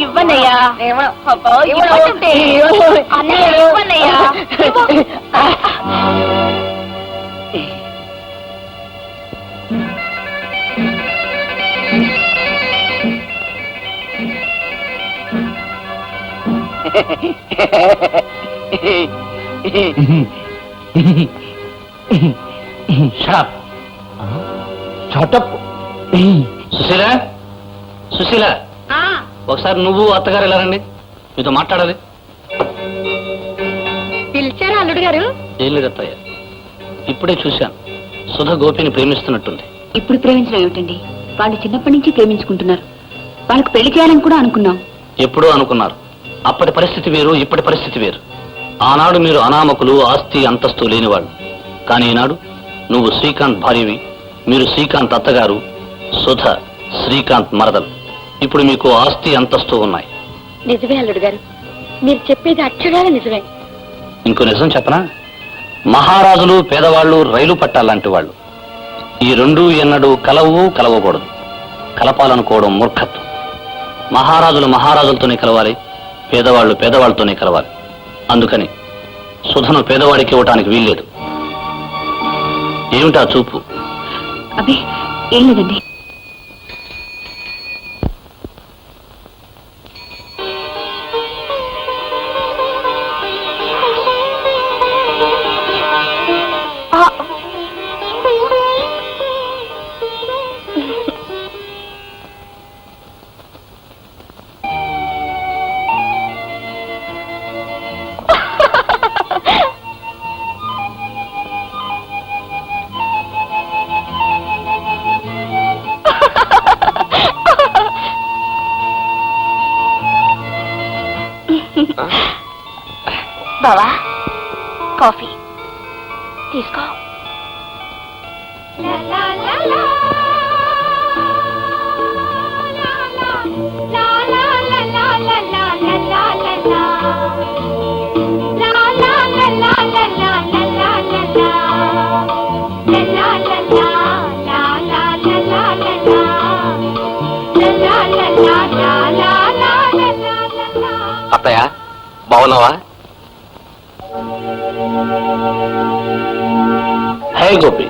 Speaker 6: ఇవ్వనయ్యా. ఇవ్వనయ్యా.
Speaker 8: సుశీల, సుశీల, ఒకసారి నువ్వు అత్తగారు ఎలా రండి, మీతో మాట్లాడాలి.
Speaker 6: పిలిచారా అల్లుడు గారు?
Speaker 8: ఏం లేదు అత్తయ్య, ఇప్పుడే చూశాను సుధ గోపిని ప్రేమిస్తున్నట్టుంది.
Speaker 6: ఇప్పుడు ప్రేమించడం ఏమిటండి? వాళ్ళు చిన్నప్పటి నుంచి ప్రేమించుకుంటున్నారు. వాళ్ళకి పెళ్లి చేయాలని కూడా అనుకున్నాం.
Speaker 8: ఎప్పుడో అనుకున్నారు. అప్పటి పరిస్థితి వేరు, ఇప్పటి పరిస్థితి వేరు. ఆనాడు మీరు అనామకులు, ఆస్తి అంతస్తు లేనివాళ్ళు. కానీ ఈనాడు నువ్వు శ్రీకాంత్ భార్యవి, మీరు శ్రీకాంత్ అత్తగారు, సుధ శ్రీకాంత్ మరదలు. ఇప్పుడు మీకు ఆస్తి అంతస్తు ఉన్నాయి.
Speaker 6: నిజమే అల్లుడు గారు, మీరు చెప్పేది అక్షరాల నిజమే.
Speaker 8: ఇంకో నిజం చెప్పనా? మహారాజులు పేదవాళ్ళు రైలు పట్టాలంటి వాళ్ళు. ఈ రెండూ ఎన్నడూ కలవకూడదు. కలపాలనుకోవడం మూర్ఖత్వం. మహారాజులు మహారాజులతోనే కలవాలి, పేదవాళ్ళు పేదవాళ్ళతోనే కలవాలి. అందుకని సుధను పేదవాడికి ఇవ్వటానికి వీల్లేదు. ఏమిటా చూపు?
Speaker 6: అబ్బే ఏం లేదండి. బావా కాఫీ తీసుకో.
Speaker 5: అత్తయ్య బాగున్నావా?
Speaker 8: హే గోపి,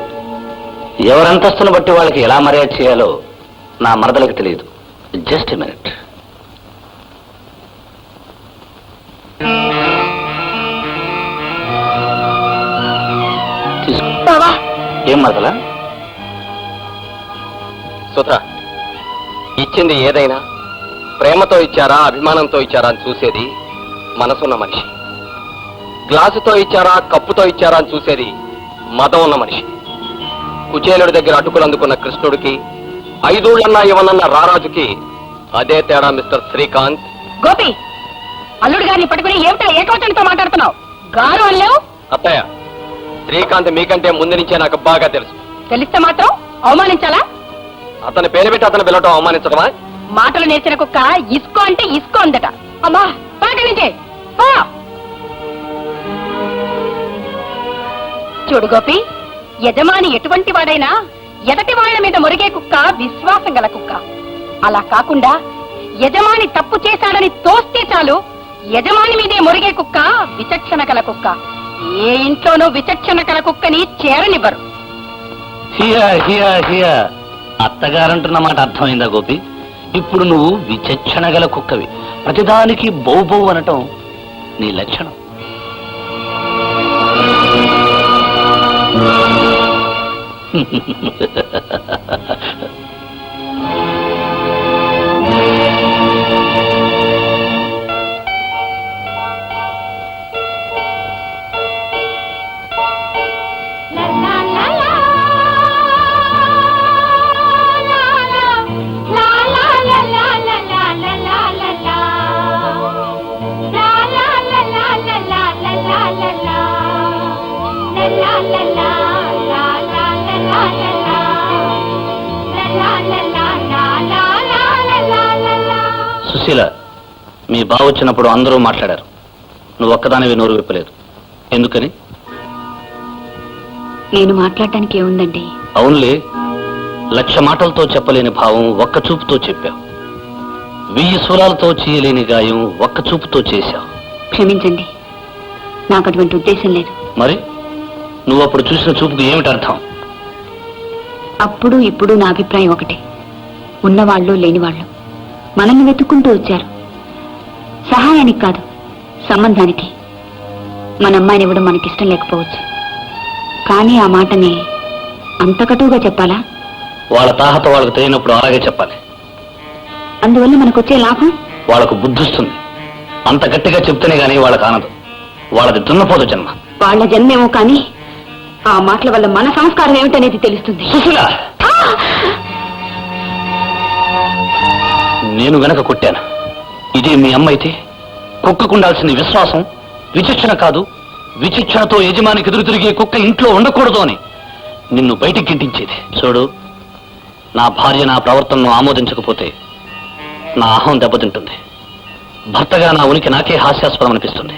Speaker 8: ఎవరంతస్తును బట్టి వాళ్ళకి ఎలా మర్యాద చేయాలో నా మరదలకు తెలియదు. Just minute. తీసుకో. ఏం మరదలా?
Speaker 5: సుధా, ఇచ్చింది ఏదైనా ప్రేమతో ఇచ్చారా అభిమానంతో ఇచ్చారా అని చూసేది మనసున్న మనిషి. గ్లాసుతో ఇచ్చారా కప్పుతో ఇచ్చారా అని చూసేది మతం ఉన్న మనిషి. కుచేలుడి దగ్గర అటుకులు అందుకున్న కృష్ణుడికి 5 ఊళ్ళన్నా ఇవ్వనన్న రారాజుకి అదే తేడా మిస్టర్ శ్రీకాంత్.
Speaker 4: గోపి, అల్లుడు గారిని పట్టుకుని ఏమిటో ఏకవచనంతో మాట్లాడుతున్నావు? గారు అల్లేవు.
Speaker 5: అత్తయ్య, శ్రీకాంత్ మీకంటే ముందు నుంచే నాకు బాగా తెలుసు.
Speaker 4: తెలిస్తే మాత్రం అవమానించాలా?
Speaker 5: అతని పేరు పెట్టి అతను పిలవటం అవమానించడమా?
Speaker 4: మాటలు నేర్చిన కుక్క ఇసుకో అంటే ఇసుకో అందట. అమ్మా పాటి నుంచే పో. చూడు గోపి, యజమాని ఎటువంటి వాడైనా ఎదటి వాళ్ళ మీద మురిగే కుక్క విశ్వాసం గల కుక్క. అలా కాకుండా యజమాని తప్పు చేశాడని తోస్తే చాలు యజమాని మీదే మురిగే కుక్క విచక్షణ గల కుక్క. ఏ ఇంట్లోనూ విచక్షణ గల కుక్కని చేరనివ్వరు.
Speaker 8: అత్తగారంటున్న మాట అర్థమైందా గోపి? ఇప్పుడు నువ్వు విచక్షణ గల కుక్కవి. ప్రతిదానికి బౌ బౌ అనటం నీ లక్షణం. సుశీల, మీ బావ వచ్చినప్పుడు అందరూ మాట్లాడారు. నువ్వు ఒక్కదానివి నోరు విప్పలేదు. ఎందుకని?
Speaker 6: నేను మాట్లాడటానికి ఏముందండి?
Speaker 8: అవునులే, 1,00,000 మాటలతో చెప్పలేని భావం ఒక్క చూపుతో చెప్పావు. 1000 సూరాలతో చేయలేని గాయం ఒక్క చూపుతో చేశావు.
Speaker 6: క్షమించండి, నాకు అటువంటి ఉద్దేశం లేదు.
Speaker 8: మరి నువ్వు అప్పుడు చూసిన చూపుకు ఏమిటి అర్థం?
Speaker 6: అప్పుడు ఇప్పుడు నా అభిప్రాయం ఒకటే. ఉన్నవాళ్ళు లేనివాళ్ళు మనల్ని వెతుక్కుంటూ వచ్చారు. సహాయానికి కాదు, సంబంధానికి. మన అమ్మాయిని ఇవ్వడం మనకిష్టం లేకపోవచ్చు, కానీ ఆ మాటని అంత కటువుగా చెప్పాలా?
Speaker 8: వాళ్ళ తాహత వాళ్ళకు తెలియనప్పుడు అలాగే చెప్పాలి.
Speaker 6: అందువల్ల మనకొచ్చే లాభం?
Speaker 8: వాళ్ళకు బుద్ధిస్తుంది. అంత గట్టిగా చెప్తేనే గానీ వాళ్ళకి ఆనదు. వాళ్ళది దున్నపోదు జన్మ.
Speaker 6: వాళ్ళ జన్మేమో కానీ ఆ మాటల వల్ల మన సంస్కారం ఏమిటనేది తెలుస్తుంది.
Speaker 8: సుశీల, నేను వెనక కొట్టాను. ఇదే మీ అమ్మ అయితే కుక్కకుండాల్సిన విశ్వాసం విచక్షణ కాదు, విచక్షణతో యజమానికి ఎదురు తిరిగే కుక్క ఇంట్లో ఉండకూడదు అని నిన్ను బయటికి గింటించేది. చూడు, నా భార్య నా ప్రవర్తనను ఆమోదించకపోతే నా అహం దెబ్బతింటుంది. భర్తగా నా ఉనికి నాకే హాస్యాస్పదం అనిపిస్తుంది.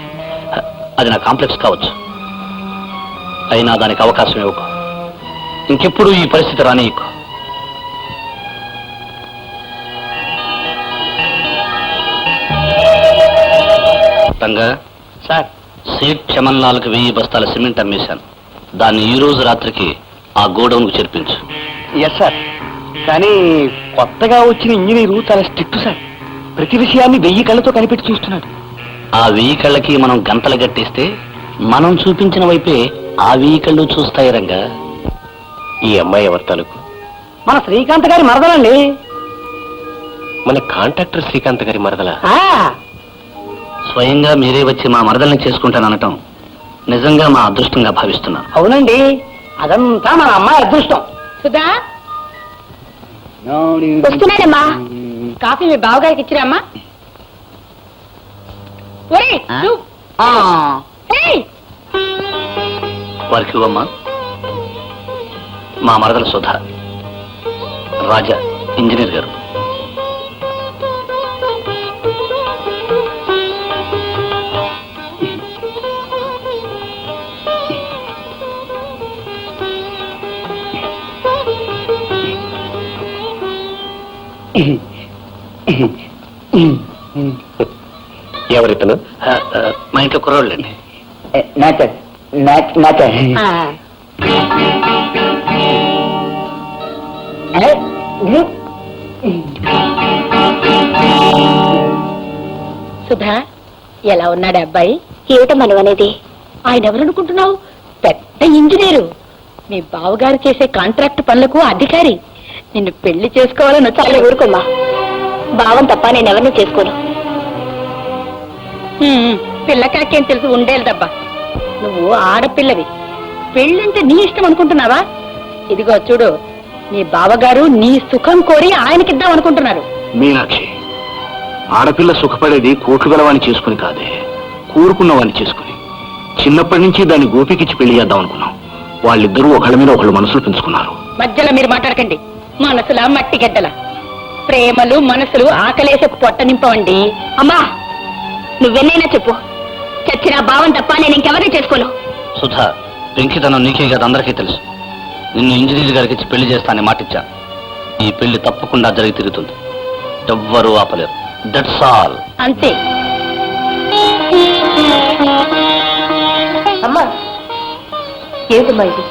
Speaker 8: అది నా కాంప్లెక్స్ కావచ్చు, అయినా దానికి అవకాశం ఇవ్వకు. ఇంకెప్పుడు ఈ పరిస్థితి రానీయకు. తంగా సార్, సేట్ చమన్లాల్కి 1000 బస్తాల సిమెంట్ అమ్మేశాను. దాన్ని ఈ రోజు రాత్రికి ఆ గోడౌన్కు చేర్పించు.
Speaker 9: Yes sir. కానీ కొత్తగా వచ్చిన ఇంజనీరు చాలా స్ట్రిక్ట్ సార్. ప్రతి విషయాన్ని 1000 కళ్ళతో కనిపెట్టి చూస్తున్నాడు.
Speaker 8: ఆ 1000 కళ్ళకి మనం గంటలు కట్టేస్తే మనం చూపించిన వైపే ఆ 1000 కళ్ళు చూస్తాయి. రంగా,
Speaker 5: ఈ అమ్మాయి ఎవరి తాలూకు?
Speaker 9: మన శ్రీకాంత్ గారి మరదలండి.
Speaker 5: మన కాంట్రాక్టర్ శ్రీకాంత్ గారి మరదలా?
Speaker 8: స్వయంగా మీరే వచ్చి మా మరదల్ని చేసుకుంటాననటం నిజంగా మా అదృష్టంగా భావిస్తున్నాను.
Speaker 9: అవునండి, అదంతా మన అమ్మాయి అదృష్టం.
Speaker 4: సుధా, వస్తున్నాడమ్మా. కాఫీ మీ బావగారికి ఇచ్చిరామ్మా. ఏయ్!
Speaker 8: వారికి ఇవ్వమ్మా. మా మరదల సుధా, రాజా ఇంజనీర్ గారు.
Speaker 2: ఎవరితను?
Speaker 8: మా ఇంట్లో కుర్రోళ్ళండి.
Speaker 4: ఆ. సుధా, ఎలా ఉన్నాడు అబ్బాయి?
Speaker 6: ఏమిటమ్మా నువ్వు అనేది?
Speaker 4: ఆయన ఎవరనుకుంటున్నావు? పెద్ద ఇంజనీరు. మీ బావగారు చేసే కాంట్రాక్ట్ పనులకు అధికారి. నిన్ను పెళ్లి చేసుకోవాలని
Speaker 6: చాలా
Speaker 4: వచ్చాడు.
Speaker 6: ఊరుకోమ్మా. భావం తప్ప నేను ఎవరిని చేసుకోను.
Speaker 4: పిల్లకాకేం తెలుసు, ఉండేదబ్బా. నువ్వు ఆడపిల్లవి. పెళ్ళంటే నీ ఇష్టం అనుకుంటున్నావా? ఇదిగో చూడు, నీ బావగారు నీ సుఖం కోరి ఆయనకిద్దాం అనుకుంటున్నారు.
Speaker 8: మీనాక్షి, ఆడపిల్ల సుఖపడేది కోట్లు గలవాన్ని చేసుకుని కాదే, కూరుకున్నవాన్ని చేసుకుని. చిన్నప్పటి నుంచి దాన్ని గోపికిచ్చి పెళ్లి చేద్దాం అనుకున్నాం. వాళ్ళిద్దరూ ఒకళ్ళ మీద ఒకళ్ళు మనసులు పెంచుకున్నారు.
Speaker 4: మధ్యలో మీరు మాట్లాడకండి. మనసుల మట్టి గడ్డల ప్రేమలు మనసులు ఆకలేసే పొట్ట నింపవండి.
Speaker 6: అమ్మా, నువ్వెన్నైనా చెప్పు, చచ్చిన భావం తప్ప నేను ఇంకెవరిని చేసుకోను.
Speaker 8: సుధా, వెంకితనం నీకే కదా అందరికీ తెలుసు. నిన్ను ఇంజనీర్ గారికి ఇచ్చి పెళ్లి చేస్తానని మాటిచ్చా. ఈ పెళ్లి తప్పకుండా జరిగి తిరుగుతుంది. ఎవ్వరూ ఆపలేరు. That's all.
Speaker 4: అంతే.
Speaker 6: అమ్మా, ఏమిటమ్మా ఇది?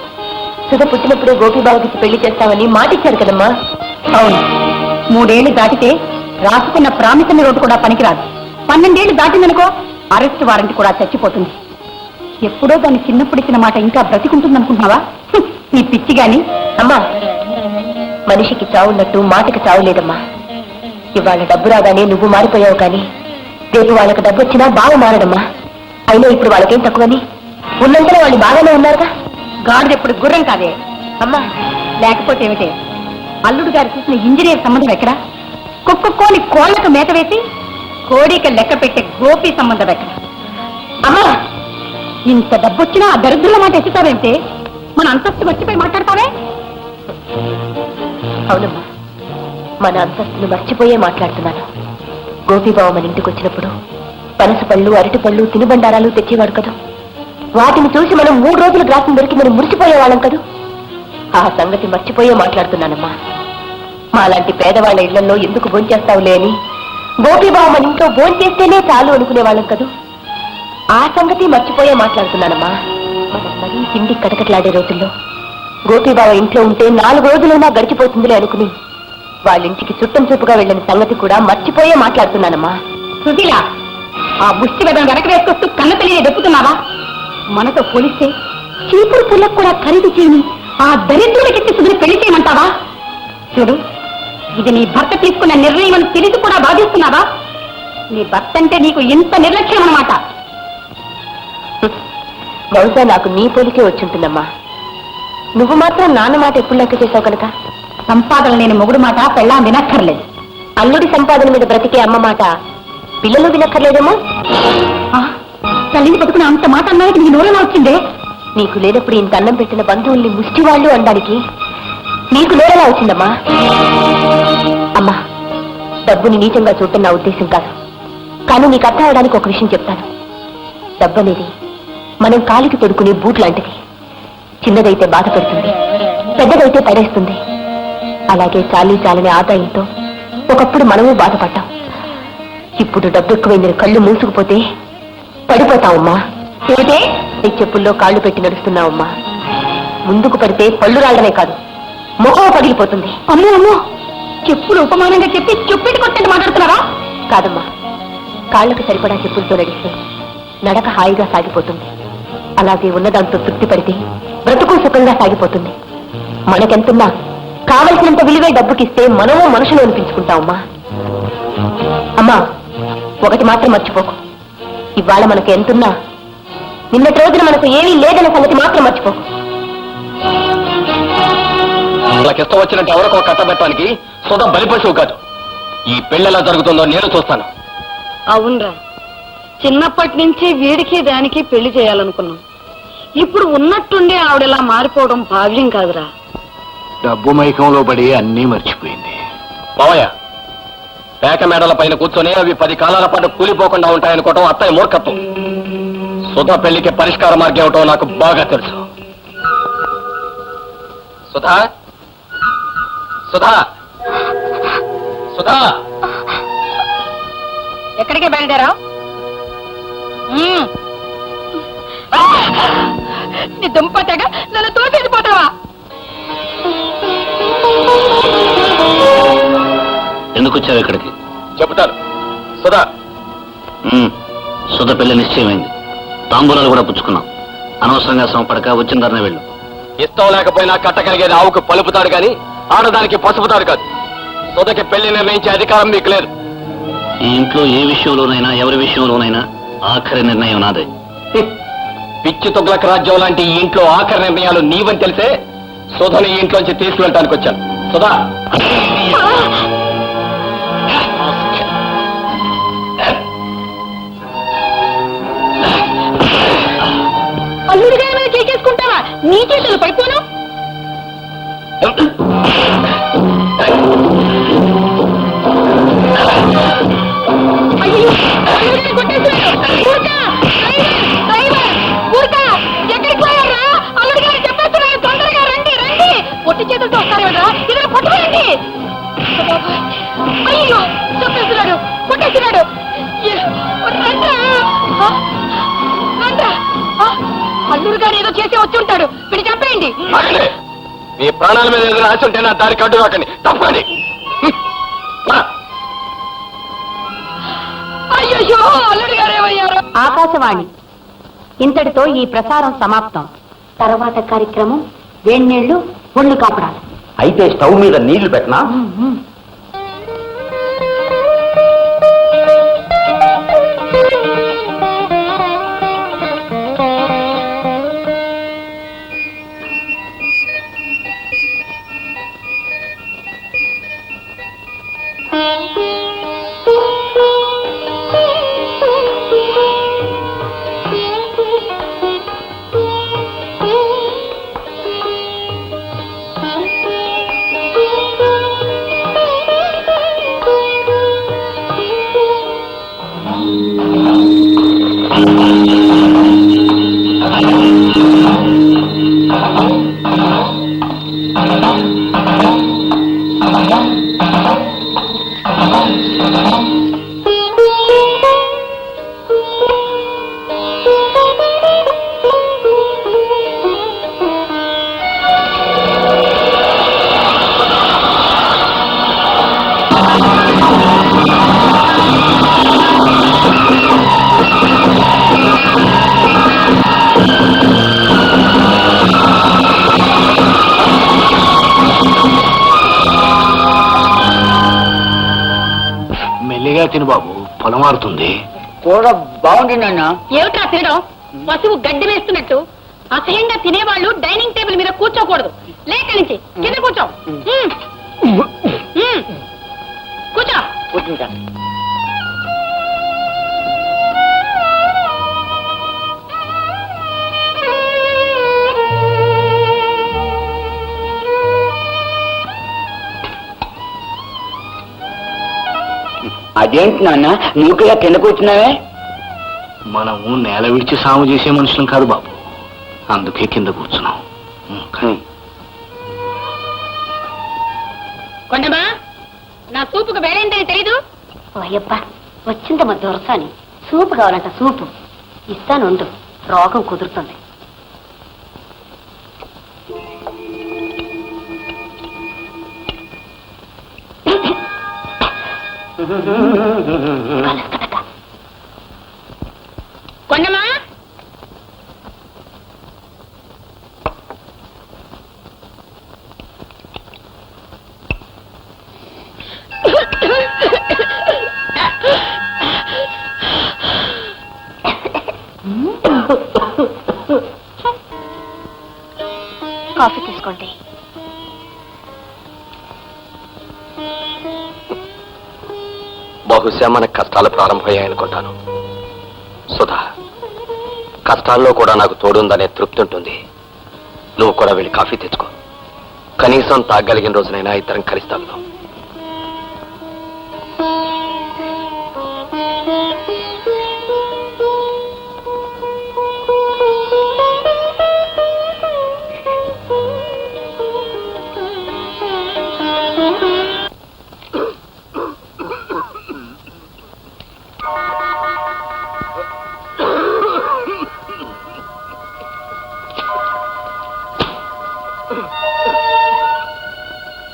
Speaker 6: సుధ పుట్టినప్పుడే గోపీబాబుకి పెళ్లి చేస్తామని మాటిచ్చారు కదమ్మా.
Speaker 4: అవును, 3 ఏళ్లు దాటితే రాసుకున్న ప్రామిసరీ రోడ్డు కూడా పనికిరాదు. 12 ఏళ్లు దాటిందనుకో, అరెస్ట్ వారెంట్ కూడా చచ్చిపోతుంది. ఎప్పుడో దాన్ని చిన్నప్పుడు ఇచ్చిన మాట ఇంకా బ్రతికుంటుందనుకుంటున్నావా? నీ పిచ్చి గాని.
Speaker 6: అమ్మా, మనిషికి చావున్నట్టు మాటకి చావు లేదమ్మా. ఇవాళ డబ్బు రాగానే నువ్వు మారిపోయావు, కానీ రేపు వాళ్ళకి డబ్బు వచ్చినా బాగా మారడమ్మా. అయినా ఇప్పుడు వాళ్ళకేం తక్కువని? ఉన్నంతలో వాళ్ళు బాగానే ఉన్నారుగా.
Speaker 4: గాడిద ఎప్పుడు గుర్రం కాదే.
Speaker 6: అమ్మా,
Speaker 4: లేకపోతే ఏమిటే? అల్లుడు గారు చూసిన ఇంజనీర్ సంబంధం ఎక్కడ? కుక్కకోని కోళ్లకు మేత వేసి కోడిక లెక్క పెట్టే గోపి సంబంధం ఎక్కడ?
Speaker 6: అమ్మా,
Speaker 4: ఇంత డబ్బొచ్చినా ఆ దరిద్రుల మాట ఎత్తుతావేమిటే? మన అంతస్తు మర్చిపోయి మాట్లాడతావే?
Speaker 6: అవునమ్మా, మన అంతస్తును మర్చిపోయే మాట్లాడుతున్నాను. గోపీబాబు మన ఇంటికి వచ్చినప్పుడు పనస పళ్ళు, అరటి పళ్ళు, తినుబండారాలు తెచ్చేవాడు కదా. వాటిని చూసి మనం 3 రోజులు గ్రాసం దొరికి మనం మురిసిపోయేవాళ్ళం కదా. ఆ సంగతి మర్చిపోయే మాట్లాడుతున్నానమ్మా. మాలాంటి పేదవాళ్ళ ఇళ్లలో ఎందుకు భోంచేస్తావులే అని గోపీబాబు మన ఇంట్లో భోంచేస్తేనే చాలు అనుకునేవాళ్ళం కదా. ఆ సంగతి మర్చిపోయే మాట్లాడుతున్నానమ్మా. మనం మరీ తిండి కటకట్లాడే రోజుల్లో గోపీబాబు ఇంట్లో ఉంటే 4 రోజులైనా గడిచిపోతుందిలే అనుకుని వాళ్ళ ఇంటికి చుట్టం చూపుగా వెళ్ళిన సంగతి కూడా మర్చిపోయే మాట్లాడుతున్నానమ్మా.
Speaker 4: సుశీల, ఆ ముష్టి వెదం వెనక వేసుకొస్తూ కన్న తల్లిని దెప్పుతున్నావా? మనతో పోలిస్తే చీపురు పుల్లకు కూడా ఖరీదు చేయని ఆ దరిద్రుడికెత్తి సుధుని పెళ్లి చేయమంటావా? చూడు, ఇది నీ భర్త తీసుకున్న నిర్ణయం అని తెలిసి కూడా బాధిస్తున్నావా? నీ భర్త అంటే నీకు ఇంత నిర్లక్ష్యం అన్నమాట.
Speaker 6: బహుశా నాకు నీ పోలికే వచ్చుంటుందమ్మా. నువ్వు మాత్రం నాన్న మాట ఎప్పుడు లెక్క చేసావు కనుక.
Speaker 4: సంపాదన లేని మొగుడు మాట పెళ్ళాం వినక్కర్లేదు.
Speaker 6: అల్లుడి సంపాదన మీద బ్రతికే అమ్మ మాట పిల్లలు వినక్కర్లేదేమో.
Speaker 4: తల్లిని పట్టుకుని అంత మాట అన్నానికి నీ నోరేలా వచ్చిందే?
Speaker 6: నీకు లేనప్పుడు ఇంత అన్నం పెట్టిన బంధువుల్ని ముష్టివాళ్ళు అనడానికి నీకు నోరెలా వచ్చిందమ్మా? అమ్మా, డబ్బుని నీచంగా చూడటం నా ఉద్దేశం కాదు. కానీ నీకు అర్థం అవడానికి ఒక విషయం చెప్తాను. డబ్బు అనేది మనం కాలికి తొడుకునే బూట్ లాంటిది. చిన్నదైతే బాధ పెడుతుంది, పెద్దదైతే పడేస్తుంది. అలాగే చాలని ఆదాయంతో ఒకప్పుడు మనము బాధపడ్డాం. ఇప్పుడు డబ్బు ఎక్కువైందని కళ్ళు మూసుకుపోతే పడిపోతావమ్మా. ఏమిటే నీ చెప్పుల్లో కాళ్ళు పెట్టి నడుస్తున్నావమ్మా. ముందుకు పడితే పళ్ళు రాళ్ళనే కాదు, ముఖం పగిలిపోతుంది.
Speaker 4: అమ్మో అమ్మో, చెప్పులు ఉపమానంగా చెప్పి చెప్పుటి కొట్టండి మాట్లాడుతున్నారా?
Speaker 6: కాదమ్మా, కాళ్ళకు సరిపడా చెప్పులతో నడిస్తే నడక హాయిగా సాగిపోతుంది. అలాగే ఉన్నదాంతో తృప్తి పడితే బ్రతుకు సుఖంగా సాగిపోతుంది. మనకెంతున్నా కావలసినంత విలువే డబ్బుకిస్తే మనము మనుషులు అనిపించుకుంటామమ్మా. అమ్మా, ఒకటి మాత్రం మర్చిపోకు. ఇవాళ మనకు ఎంతున్నా నిన్నటి రోజున మనకు ఏమీ లేదన్న సంగతి మాత్రం మర్చిపోకు.
Speaker 5: వాళ్ళకి ఇష్టం వచ్చినట్టు ఎవరికో కట్టబెట్టడానికి సుధ బలిపశువు కాదు. ఈ పెళ్లి ఎలా జరుగుతుందో నేను చూస్తాను.
Speaker 4: అవునరా, చిన్నప్పటి నుంచి వీడికి దానికి పెళ్లి చేయాలనుకున్నాం. ఇప్పుడు ఉన్నట్టుండి ఆవిడలా మారిపోవడం భావ్యం కాదురా.
Speaker 2: డబ్బు మైకంలో పడి అన్నీ మర్చిపోయింది.
Speaker 5: మావయ్య, పేక మేడల పైన కూర్చొని అవి 10 కాలాల పాటు కూలిపోకుండా ఉంటాయనుకోవటం అత్తయ్య మూర్ఖత్వం. సుధా పెళ్లికి పరిష్కార మార్గం ఏమిటో నాకు బాగా తెలుసు. సుధా, సుధా, సుధా,
Speaker 4: ఎక్కడికి బయలుదేరావు? నీ దుంప తెగ నన్ను తోసేసిపోతావా?
Speaker 8: ఎందుకు వచ్చావు ఇక్కడికి?
Speaker 5: చెబుతాను. సుధా,
Speaker 8: సుధ పెళ్లి నిశ్చయమైంది. తాంబూలాలు కూడా పుచ్చుకున్నాం. అనవసరంగా శ్రమపడక వచ్చిన ధరనే వెళ్ళు.
Speaker 5: ఇష్టం లేకపోయినా కట్టగలిగేది ఆవుకు పలుపుతాడు గాని ఆడదానికి పసుపుతాడు కాదు. సుధకి పెళ్లి నిర్ణయించే అధికారం మీకు లేదు.
Speaker 8: ఈ ఇంట్లో ఏ విషయంలోనైనా ఎవరి విషయంలోనైనా ఆఖరి నిర్ణయం నాదే.
Speaker 5: పిచ్చి తొగ్లక రాజ్యం లాంటి ఈ ఇంట్లో ఆఖరి నిర్ణయాలు నీవని తెలిసే సుధని ఈ ఇంట్లోంచి తీసుకువెళ్ళటానికి వచ్చాను. సుధా,
Speaker 4: అల్లుడిగా ఏమైనా చేసేసుకుంటావా? నీ చేతులు పడిపోను. అయ్యో, అల్లుడిని కొట్టేస్తున్నాడు. ఊరుకా, డ్రైవర్, డ్రైవర్, ఊరుకా. ఎక్కడికి పోయారా? అల్లుడి గారు చెప్పేస్తున్నాడు, తొందరగా రండి, రండి. పొట్టి చేతులతో వస్తారేమరా? ఇదిగో పట్టుకోండి. అయ్యో, చెప్పేస్తున్నాడు, కొట్టేస్తున్నాడు. రండ్రా, రండ్రా. అల్లుడు గారు ఏదో చేసి వచ్చి ఉంటాడు. వీడు చంపేయండి.
Speaker 5: మీ ప్రాణాల మీద ఏదైనా ఆశ ఉంటే నా దారికి అడ్డు రాకండి. తప్పండి.
Speaker 4: అయ్యో, అల్లుడు గారు ఏమయ్యారు?
Speaker 6: ఆకాశవాణి ఇంతటితో ఈ ప్రసారం సమాప్తం. తర్వాత కార్యక్రమం వేణీళ్లు ఒళ్ళు కాపడాలి.
Speaker 5: అయితే స్టవ్ మీద నీళ్లు పెట్టనా?
Speaker 2: మెల్లిగా తిను బాబు, పొలం మారుతుంది.
Speaker 9: కూర బాగుంది నాన్న.
Speaker 4: ఏమిట్రా తినడం? పశువు గడ్డి వేస్తున్నట్టు. అసహ్యంగా తినేవాళ్ళు డైనింగ్ టేబుల్ మీద కూర్చోకూడదు. లేక నుంచి కింద కూర్చో. కూర్చో.
Speaker 9: కూర్చుంటా. అదేంటి నాన్న నువ్వుగా కింద కూర్చున్నావే?
Speaker 2: మనము నేల విడిచి సాము చేసే మనుషులం కాదు బాబు, అందుకే కింద కూర్చున్నాం.
Speaker 4: కొండమా, నా సూపుకు వేరేందని తెలీదు?
Speaker 6: ఓయబ్బా, వచ్చిందమ్మ దొరసాని. సూపు కావాలంట, సూపు ఇస్తాను ఉండు. రోగం కుదురుతుంది.
Speaker 4: కొండమా,
Speaker 6: కాఫీ తీసుకోండి.
Speaker 5: బహుశా మన కష్టాలు ప్రారంభమయ్యాయనుకుంటాను. సుధా, కష్టాల్లో కూడా నాకు తోడుందనే తృప్తి ఉంటుంది. నువ్వు కూడా వెళ్ళి కాఫీ తెచ్చుకో. కనీసం తాగలిగిన రోజునైనా ఇద్దరం కలిసి తాగుదాం.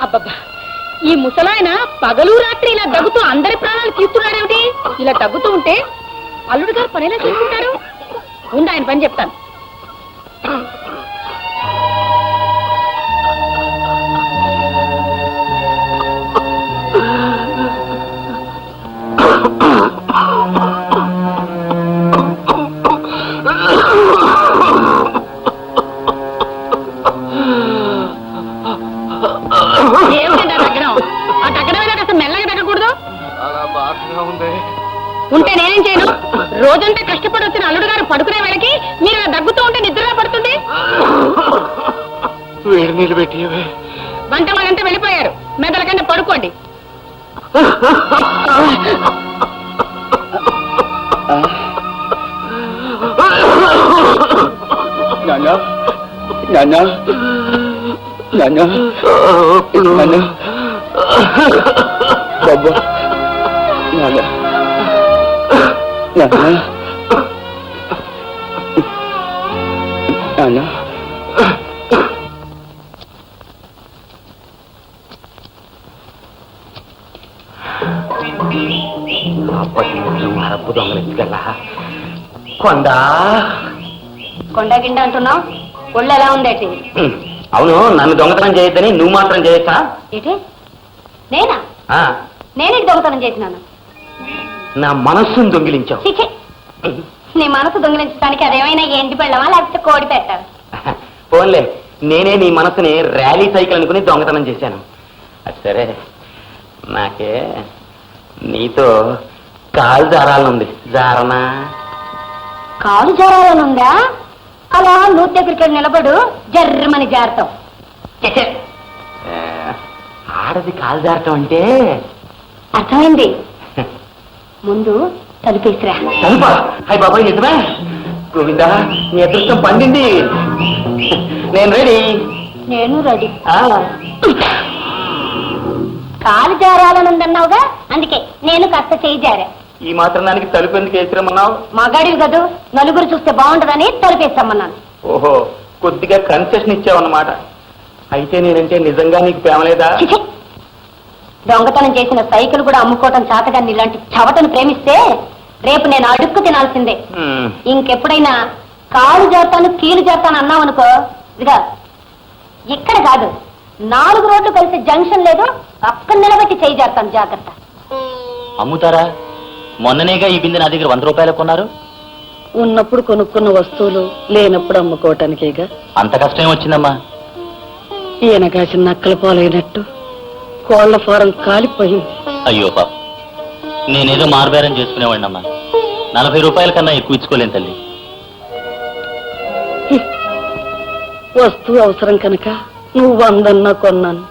Speaker 4: అబ్బబ్బా, ఈ ముసలాయన పగలు రాత్రి ఇలా దగ్గుతూ అందరి ప్రాణాలు తీస్తున్నాడేమిటి? ఇలా దగ్గుతూ ఉంటే అల్లుడు గారు పనిలా చేసుకుంటారు. ఉండి ఆయన పని చెప్తాను. ఏమిటండి ఆ దగ్గడం? ఆ దగ్గడం మీద అసలు మెల్లగా దగ్గకూడదు. ఉంటే నేనేం చేయను? రోజంతా కష్టపడి వచ్చిన అల్లుడు గారు పడుకునే వేళకి మీరు ఇలా దగ్గుతూ ఉంటే నిద్రలా పడుతుంది.
Speaker 5: వేడి నీళ్ళు పెట్టి
Speaker 4: వంట వాళ్ళంతా వెళ్ళిపోయారు. మెదల కంటే పడుకోండి.
Speaker 9: నాన్న నాన్న నాన్న నాన్న బాబా నాన్న నాన్న నాన్న
Speaker 5: మరపు దొంగలించగల కొండా
Speaker 6: కొండ గిండ అంటున్నావు, ఒళ్ళు ఎలా ఉందేటి?
Speaker 5: అవును, నన్ను దొంగతనం చేయొద్దని నువ్వు మాత్రం చేయొచ్చా?
Speaker 6: ఏంటి? నేనా? నేనే దొంగతనం చేసినాను.
Speaker 5: నా మనస్సును దొంగిలించావు.
Speaker 6: చిచి, నీ మనసు దొంగిలించడానికి అదేమైనా ఏంటి పెళ్ళవా లేకపోతే కోడి పెట్టారు?
Speaker 5: పోన్లే, నేనే నీ మనసుని ర్యాలీ సైకిల్ అనుకుని దొంగతనం చేశాను. అది సరే, నాకే నీతో కాలు జారాలనుంది. జారనా?
Speaker 6: కాలు జారాలనుందా? అలా నూతి దగ్గరికి నిలబడు, జర్రమని జారుతావు.
Speaker 5: ఆడది కాలు జారటం అంటే
Speaker 6: అర్థమైంది. ముందు తలుపేసిరా.
Speaker 5: తలుపా? హాయ్ బాబాయ్, నిజమే? గోవిందా, నీ అదృష్టం పండింది. నేను రెడీ.
Speaker 6: నేను రెడీ. కాలు జారాలనుందన్నావుగా, అందుకే నేను కాస్త చేయి జారా.
Speaker 5: ఈ మాత్రం దానికి తలుపు ఎందుకు వేసిరమ్మన్నావు?
Speaker 6: మగాడివి కదూ, నలుగురు చూస్తే బాగుంటదని తలుపేస్తామన్నాను.
Speaker 5: ఓహో, కొద్దిగా కన్సెషన్ ఇచ్చావన్నమాట. అయితే నేనంటే నిజంగా నీకు ప్రేమ లేదా?
Speaker 6: చిచి, దొంగతనం చేసిన సైకిల్ కూడా అమ్ముకోవటం చాతగా ఇలాంటి చవటను ప్రేమిస్తే రేపు నేను అడుక్కు తినాల్సిందే. ఇంకెప్పుడైనా కాలు జాతాను కీలు జాతాను అన్నావనుకో, ఇదిగా ఇక్కడ కాదు, 4 రోడ్లు కలిసి జంక్షన్ లేదు, అక్కడ నిలబెట్టి చేయి జాతాను. జాగ్రత్త.
Speaker 3: అమ్ముతారా? మొన్ననేగా ఈ బిందె నా దగ్గర 100 రూపాయలు కొన్నారు.
Speaker 4: ఉన్నప్పుడు కొనుక్కున్న వస్తువులు లేనప్పుడు అమ్ముకోవటానికేగా.
Speaker 3: అంత కష్టం వచ్చిందమ్మా.
Speaker 4: ఈయన కాసిన నక్కల పాలైనట్టు కోళ్ల ఫారం కాలిపోయింది.
Speaker 3: అయ్యో పాప, నేనేదో మారుబేరం చేసుకునేవాడినమ్మా. 40 రూపాయల కన్నా ఎక్కువ ఇచ్చుకోలేను తల్లి.
Speaker 4: వస్తువు అవసరం కనుక నువ్వు 100 అన్నా కొన్నాను.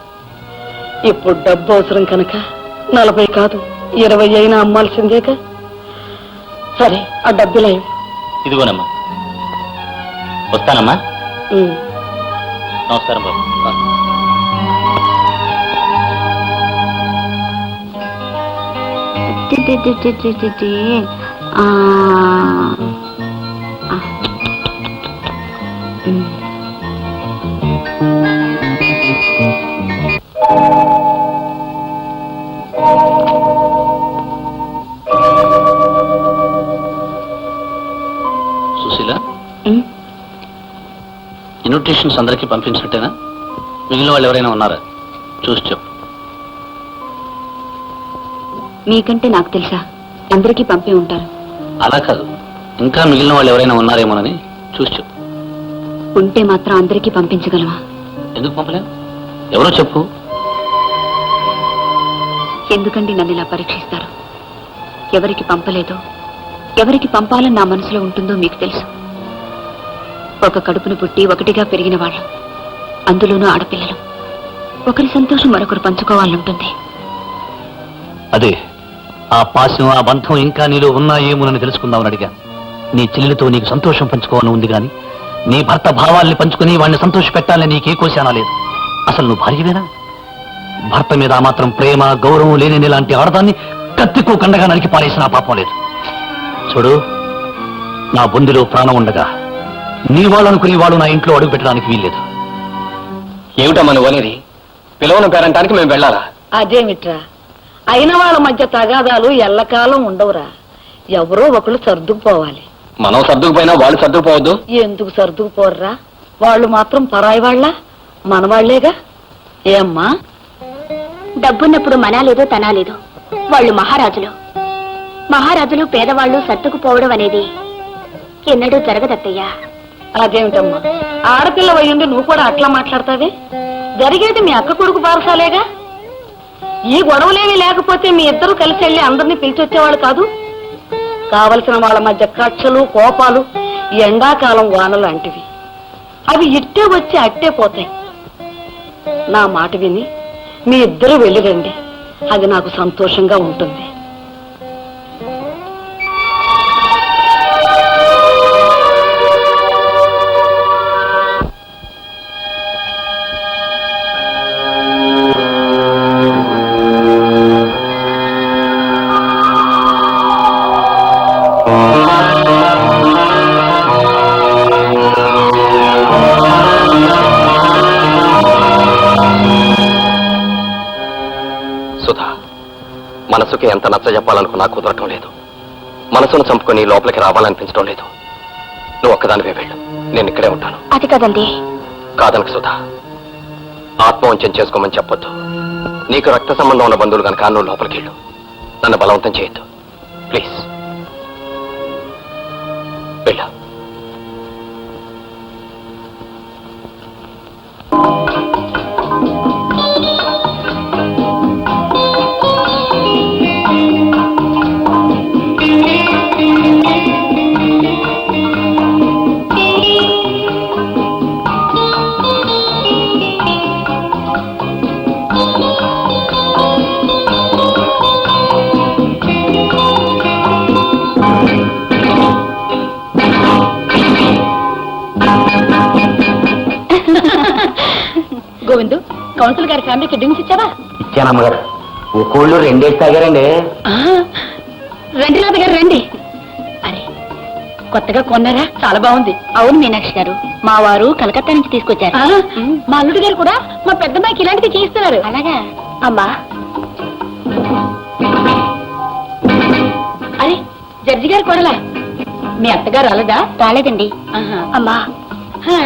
Speaker 4: ఇప్పుడు డబ్బు అవసరం కనుక 40 కాదు 20 అయినా అమ్మాల్సిందేగా. సరే, ఆ డబ్బులా
Speaker 3: ఇదిగోనమ్మా. వస్తానమ్మా. నమస్కారం బాబు.
Speaker 8: సుశీల, ఇన్విటేషన్స్ అందరికీ పంపించినట్టేనా? మిగిలిన వాళ్ళు ఎవరైనా ఉన్నారా? చూసి చెప్పు.
Speaker 6: మీకంటే నాకు తెలుసా, అందరికీ పంపి ఉంటారు.
Speaker 8: అలా కాదు, ఇంకా మిగిలిన వాళ్ళు ఎవరైనా ఉన్నారేమోనని చూసి చెప్పు.
Speaker 6: ఉంటే మాత్రం అందరికీ పంపించగలవా?
Speaker 8: ఎందుకు పంపలేను? ఎవరో చెప్పు.
Speaker 6: ఎందుకండి నన్ను ఇలా పరీక్షిస్తారు? ఎవరికి పంపలేదో ఎవరికి పంపాలని నా మనసులో ఉంటుందో మీకు తెలుసు. ఒక కడుపును పుట్టి ఒకటిగా పెరిగిన వాళ్ళం, అందులోనూ ఆడపిల్లలు. ఒకరి సంతోషం మరొకరు పంచుకోవాలంటుంది.
Speaker 8: అదే ఆ పాశం, ఆ బంధం ఇంకా నీలో ఉన్నాయేమోనని తెలుసుకుందామని అడిగా. నీ చెల్లెలతో నీకు సంతోషం పంచుకోవాలని ఉంది కానీ నీ భర్త భావాల్ని పంచుకుని వాడిని సంతోష పెట్టాలని నీకే కోశానా లేదు. అసలు నువ్వు భార్యవేనా? భర్త మీద ఆ మాత్రం ప్రేమ, గౌరవం లేని ఇలాంటి ఆడదాన్ని కత్తికో కండగా నరికి పారేసిన పాపం లేదు. చూడు, నా బొందిలో ప్రాణం ఉండగా నీ వాళ్ళు అనుకుని వాళ్ళు నా ఇంట్లో అడుగు పెట్టడానికి వీల్లేదు.
Speaker 2: ఏమిటమ్మా నువ్వు అనేది? పిలవని పేరంటానికి మేము వెళ్ళాలా?
Speaker 4: అదేమిట్రా, అయిన వాళ్ళ మధ్య తగాదాలు ఎల్లకాలం ఉండవురా. ఎవరో ఒకళ్ళు సర్దుకుపోవాలి.
Speaker 2: మనం సర్దుకుపోయినా వాళ్ళు సర్దుకుపోవద్దు.
Speaker 4: ఎందుకు సర్దుకుపోర్రా? వాళ్ళు మాత్రం పరాయి వాళ్ళ, మనవాళ్లేగా. ఏమ్మా?
Speaker 6: డబ్బున్నప్పుడు మనాలేదో తనాలేదో. వాళ్ళు మహారాజులు. మహారాజులు పేదవాళ్ళు సర్దుకుపోవడం అనేది ఎన్నడూ జరగదత్తయ్యా.
Speaker 4: అదేమిటమ్మా, ఆడపిల్ల వయ్యుండి నువ్వు కూడా అట్లా మాట్లాడతావే? జరిగేది మీ అక్క కొడుకు పారసాలేగా. ఈ గొడవలేవి లేకపోతే మీ ఇద్దరు కలిసి వెళ్ళి అందరినీ పిలిచొచ్చేవాళ్ళు కాదు. కావలసిన వాళ్ళ మధ్య కక్షలు, కోపాలు ఎండాకాలం వానలు లాంటివి. అవి ఇట్టే వచ్చి అట్టే పోతాయి. నా మాట విని మీ ఇద్దరు వెళ్ళిరండి, అది నాకు సంతోషంగా ఉంటుంది.
Speaker 2: మనసుకి ఎంత నచ్చ చెప్పాలనుకున్నా కుదరటం లేదు. మనసును చంపుకొని లోపలికి రావాలనిపించడం లేదు. నువ్వు ఒక్కదానివే వెళ్ళు, నేను ఇక్కడే ఉంటాను.
Speaker 6: అది కదండి.
Speaker 2: కాదనకు సుధా, ఆత్మవంచం చేసుకోమని చెప్పొద్దు. నీకు రక్త సంబంధం ఉన్న బంధువులు కనుక నువ్వు లోపలికి వెళ్ళు. నన్ను బలవంతం చేయొద్దు ప్లీజ్. వెళ్ళు.
Speaker 4: గోవిందు, కౌన్సిల్ గారి ఫ్యామిలీకి డ్రింక్స్ ఇచ్చావా?
Speaker 9: ఇచ్చానమ్మగారు. ఒక్కోళ్ళు 2 తాగారండి.
Speaker 4: రండి రాధ గారు రండి. అరే, కొత్తగా కొన్నారా? చాలా బాగుంది.
Speaker 6: అవును మీనాక్షి గారు, మా వారు కలకత్తా నుంచి తీసుకొచ్చారు.
Speaker 4: మా అల్లుడి గారు కూడా మా పెద్దమ్మాయికి ఇలాంటివి చేయిస్తున్నారు.
Speaker 6: అలాగా అమ్మా.
Speaker 4: అరే, జడ్జి గారు కొడలా? మీ అత్తగారు రాలేదా?
Speaker 6: రాలేదండి. అమ్మా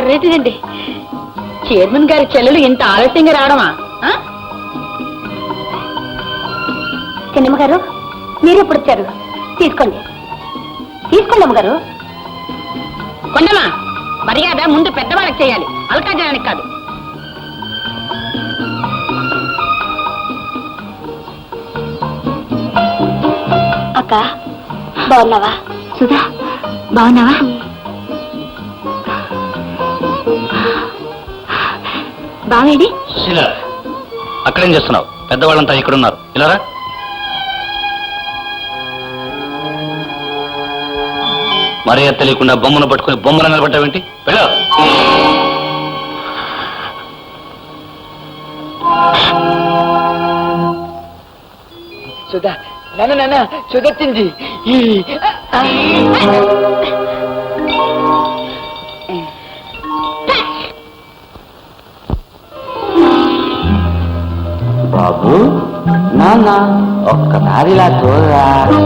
Speaker 4: రేటిదండి. చైర్మన్ గారి చెల్లెలు ఇంత ఆలస్యంగా రావడమా?
Speaker 6: చిన్నమ్మ గారు, మీరు ఎప్పుడు వచ్చారు? తీసుకోండి తీసుకోండి అమ్మగారు.
Speaker 4: కొండమా, మర్యాద ముందు పెద్దవాళ్ళకి చేయాలి, అల్కా జనానికి కాదు.
Speaker 6: అక్క బాగున్నావా? సుధా బాగున్నావా? బావేడి?
Speaker 8: అక్కడేం చేస్తున్నావు? పెద్దవాళ్ళంతా ఇక్కడున్నారు, ఇలారా. మర్యాద తెలియకుండా బొమ్మను పట్టుకుని బొమ్మలు నిలబడ్డావేంటి? వెళ్ళా.
Speaker 9: సుధా, నాన్న సుధొచ్చింది. బాబు, నాన్న ఒక్కసారి ఇలా చూడరా.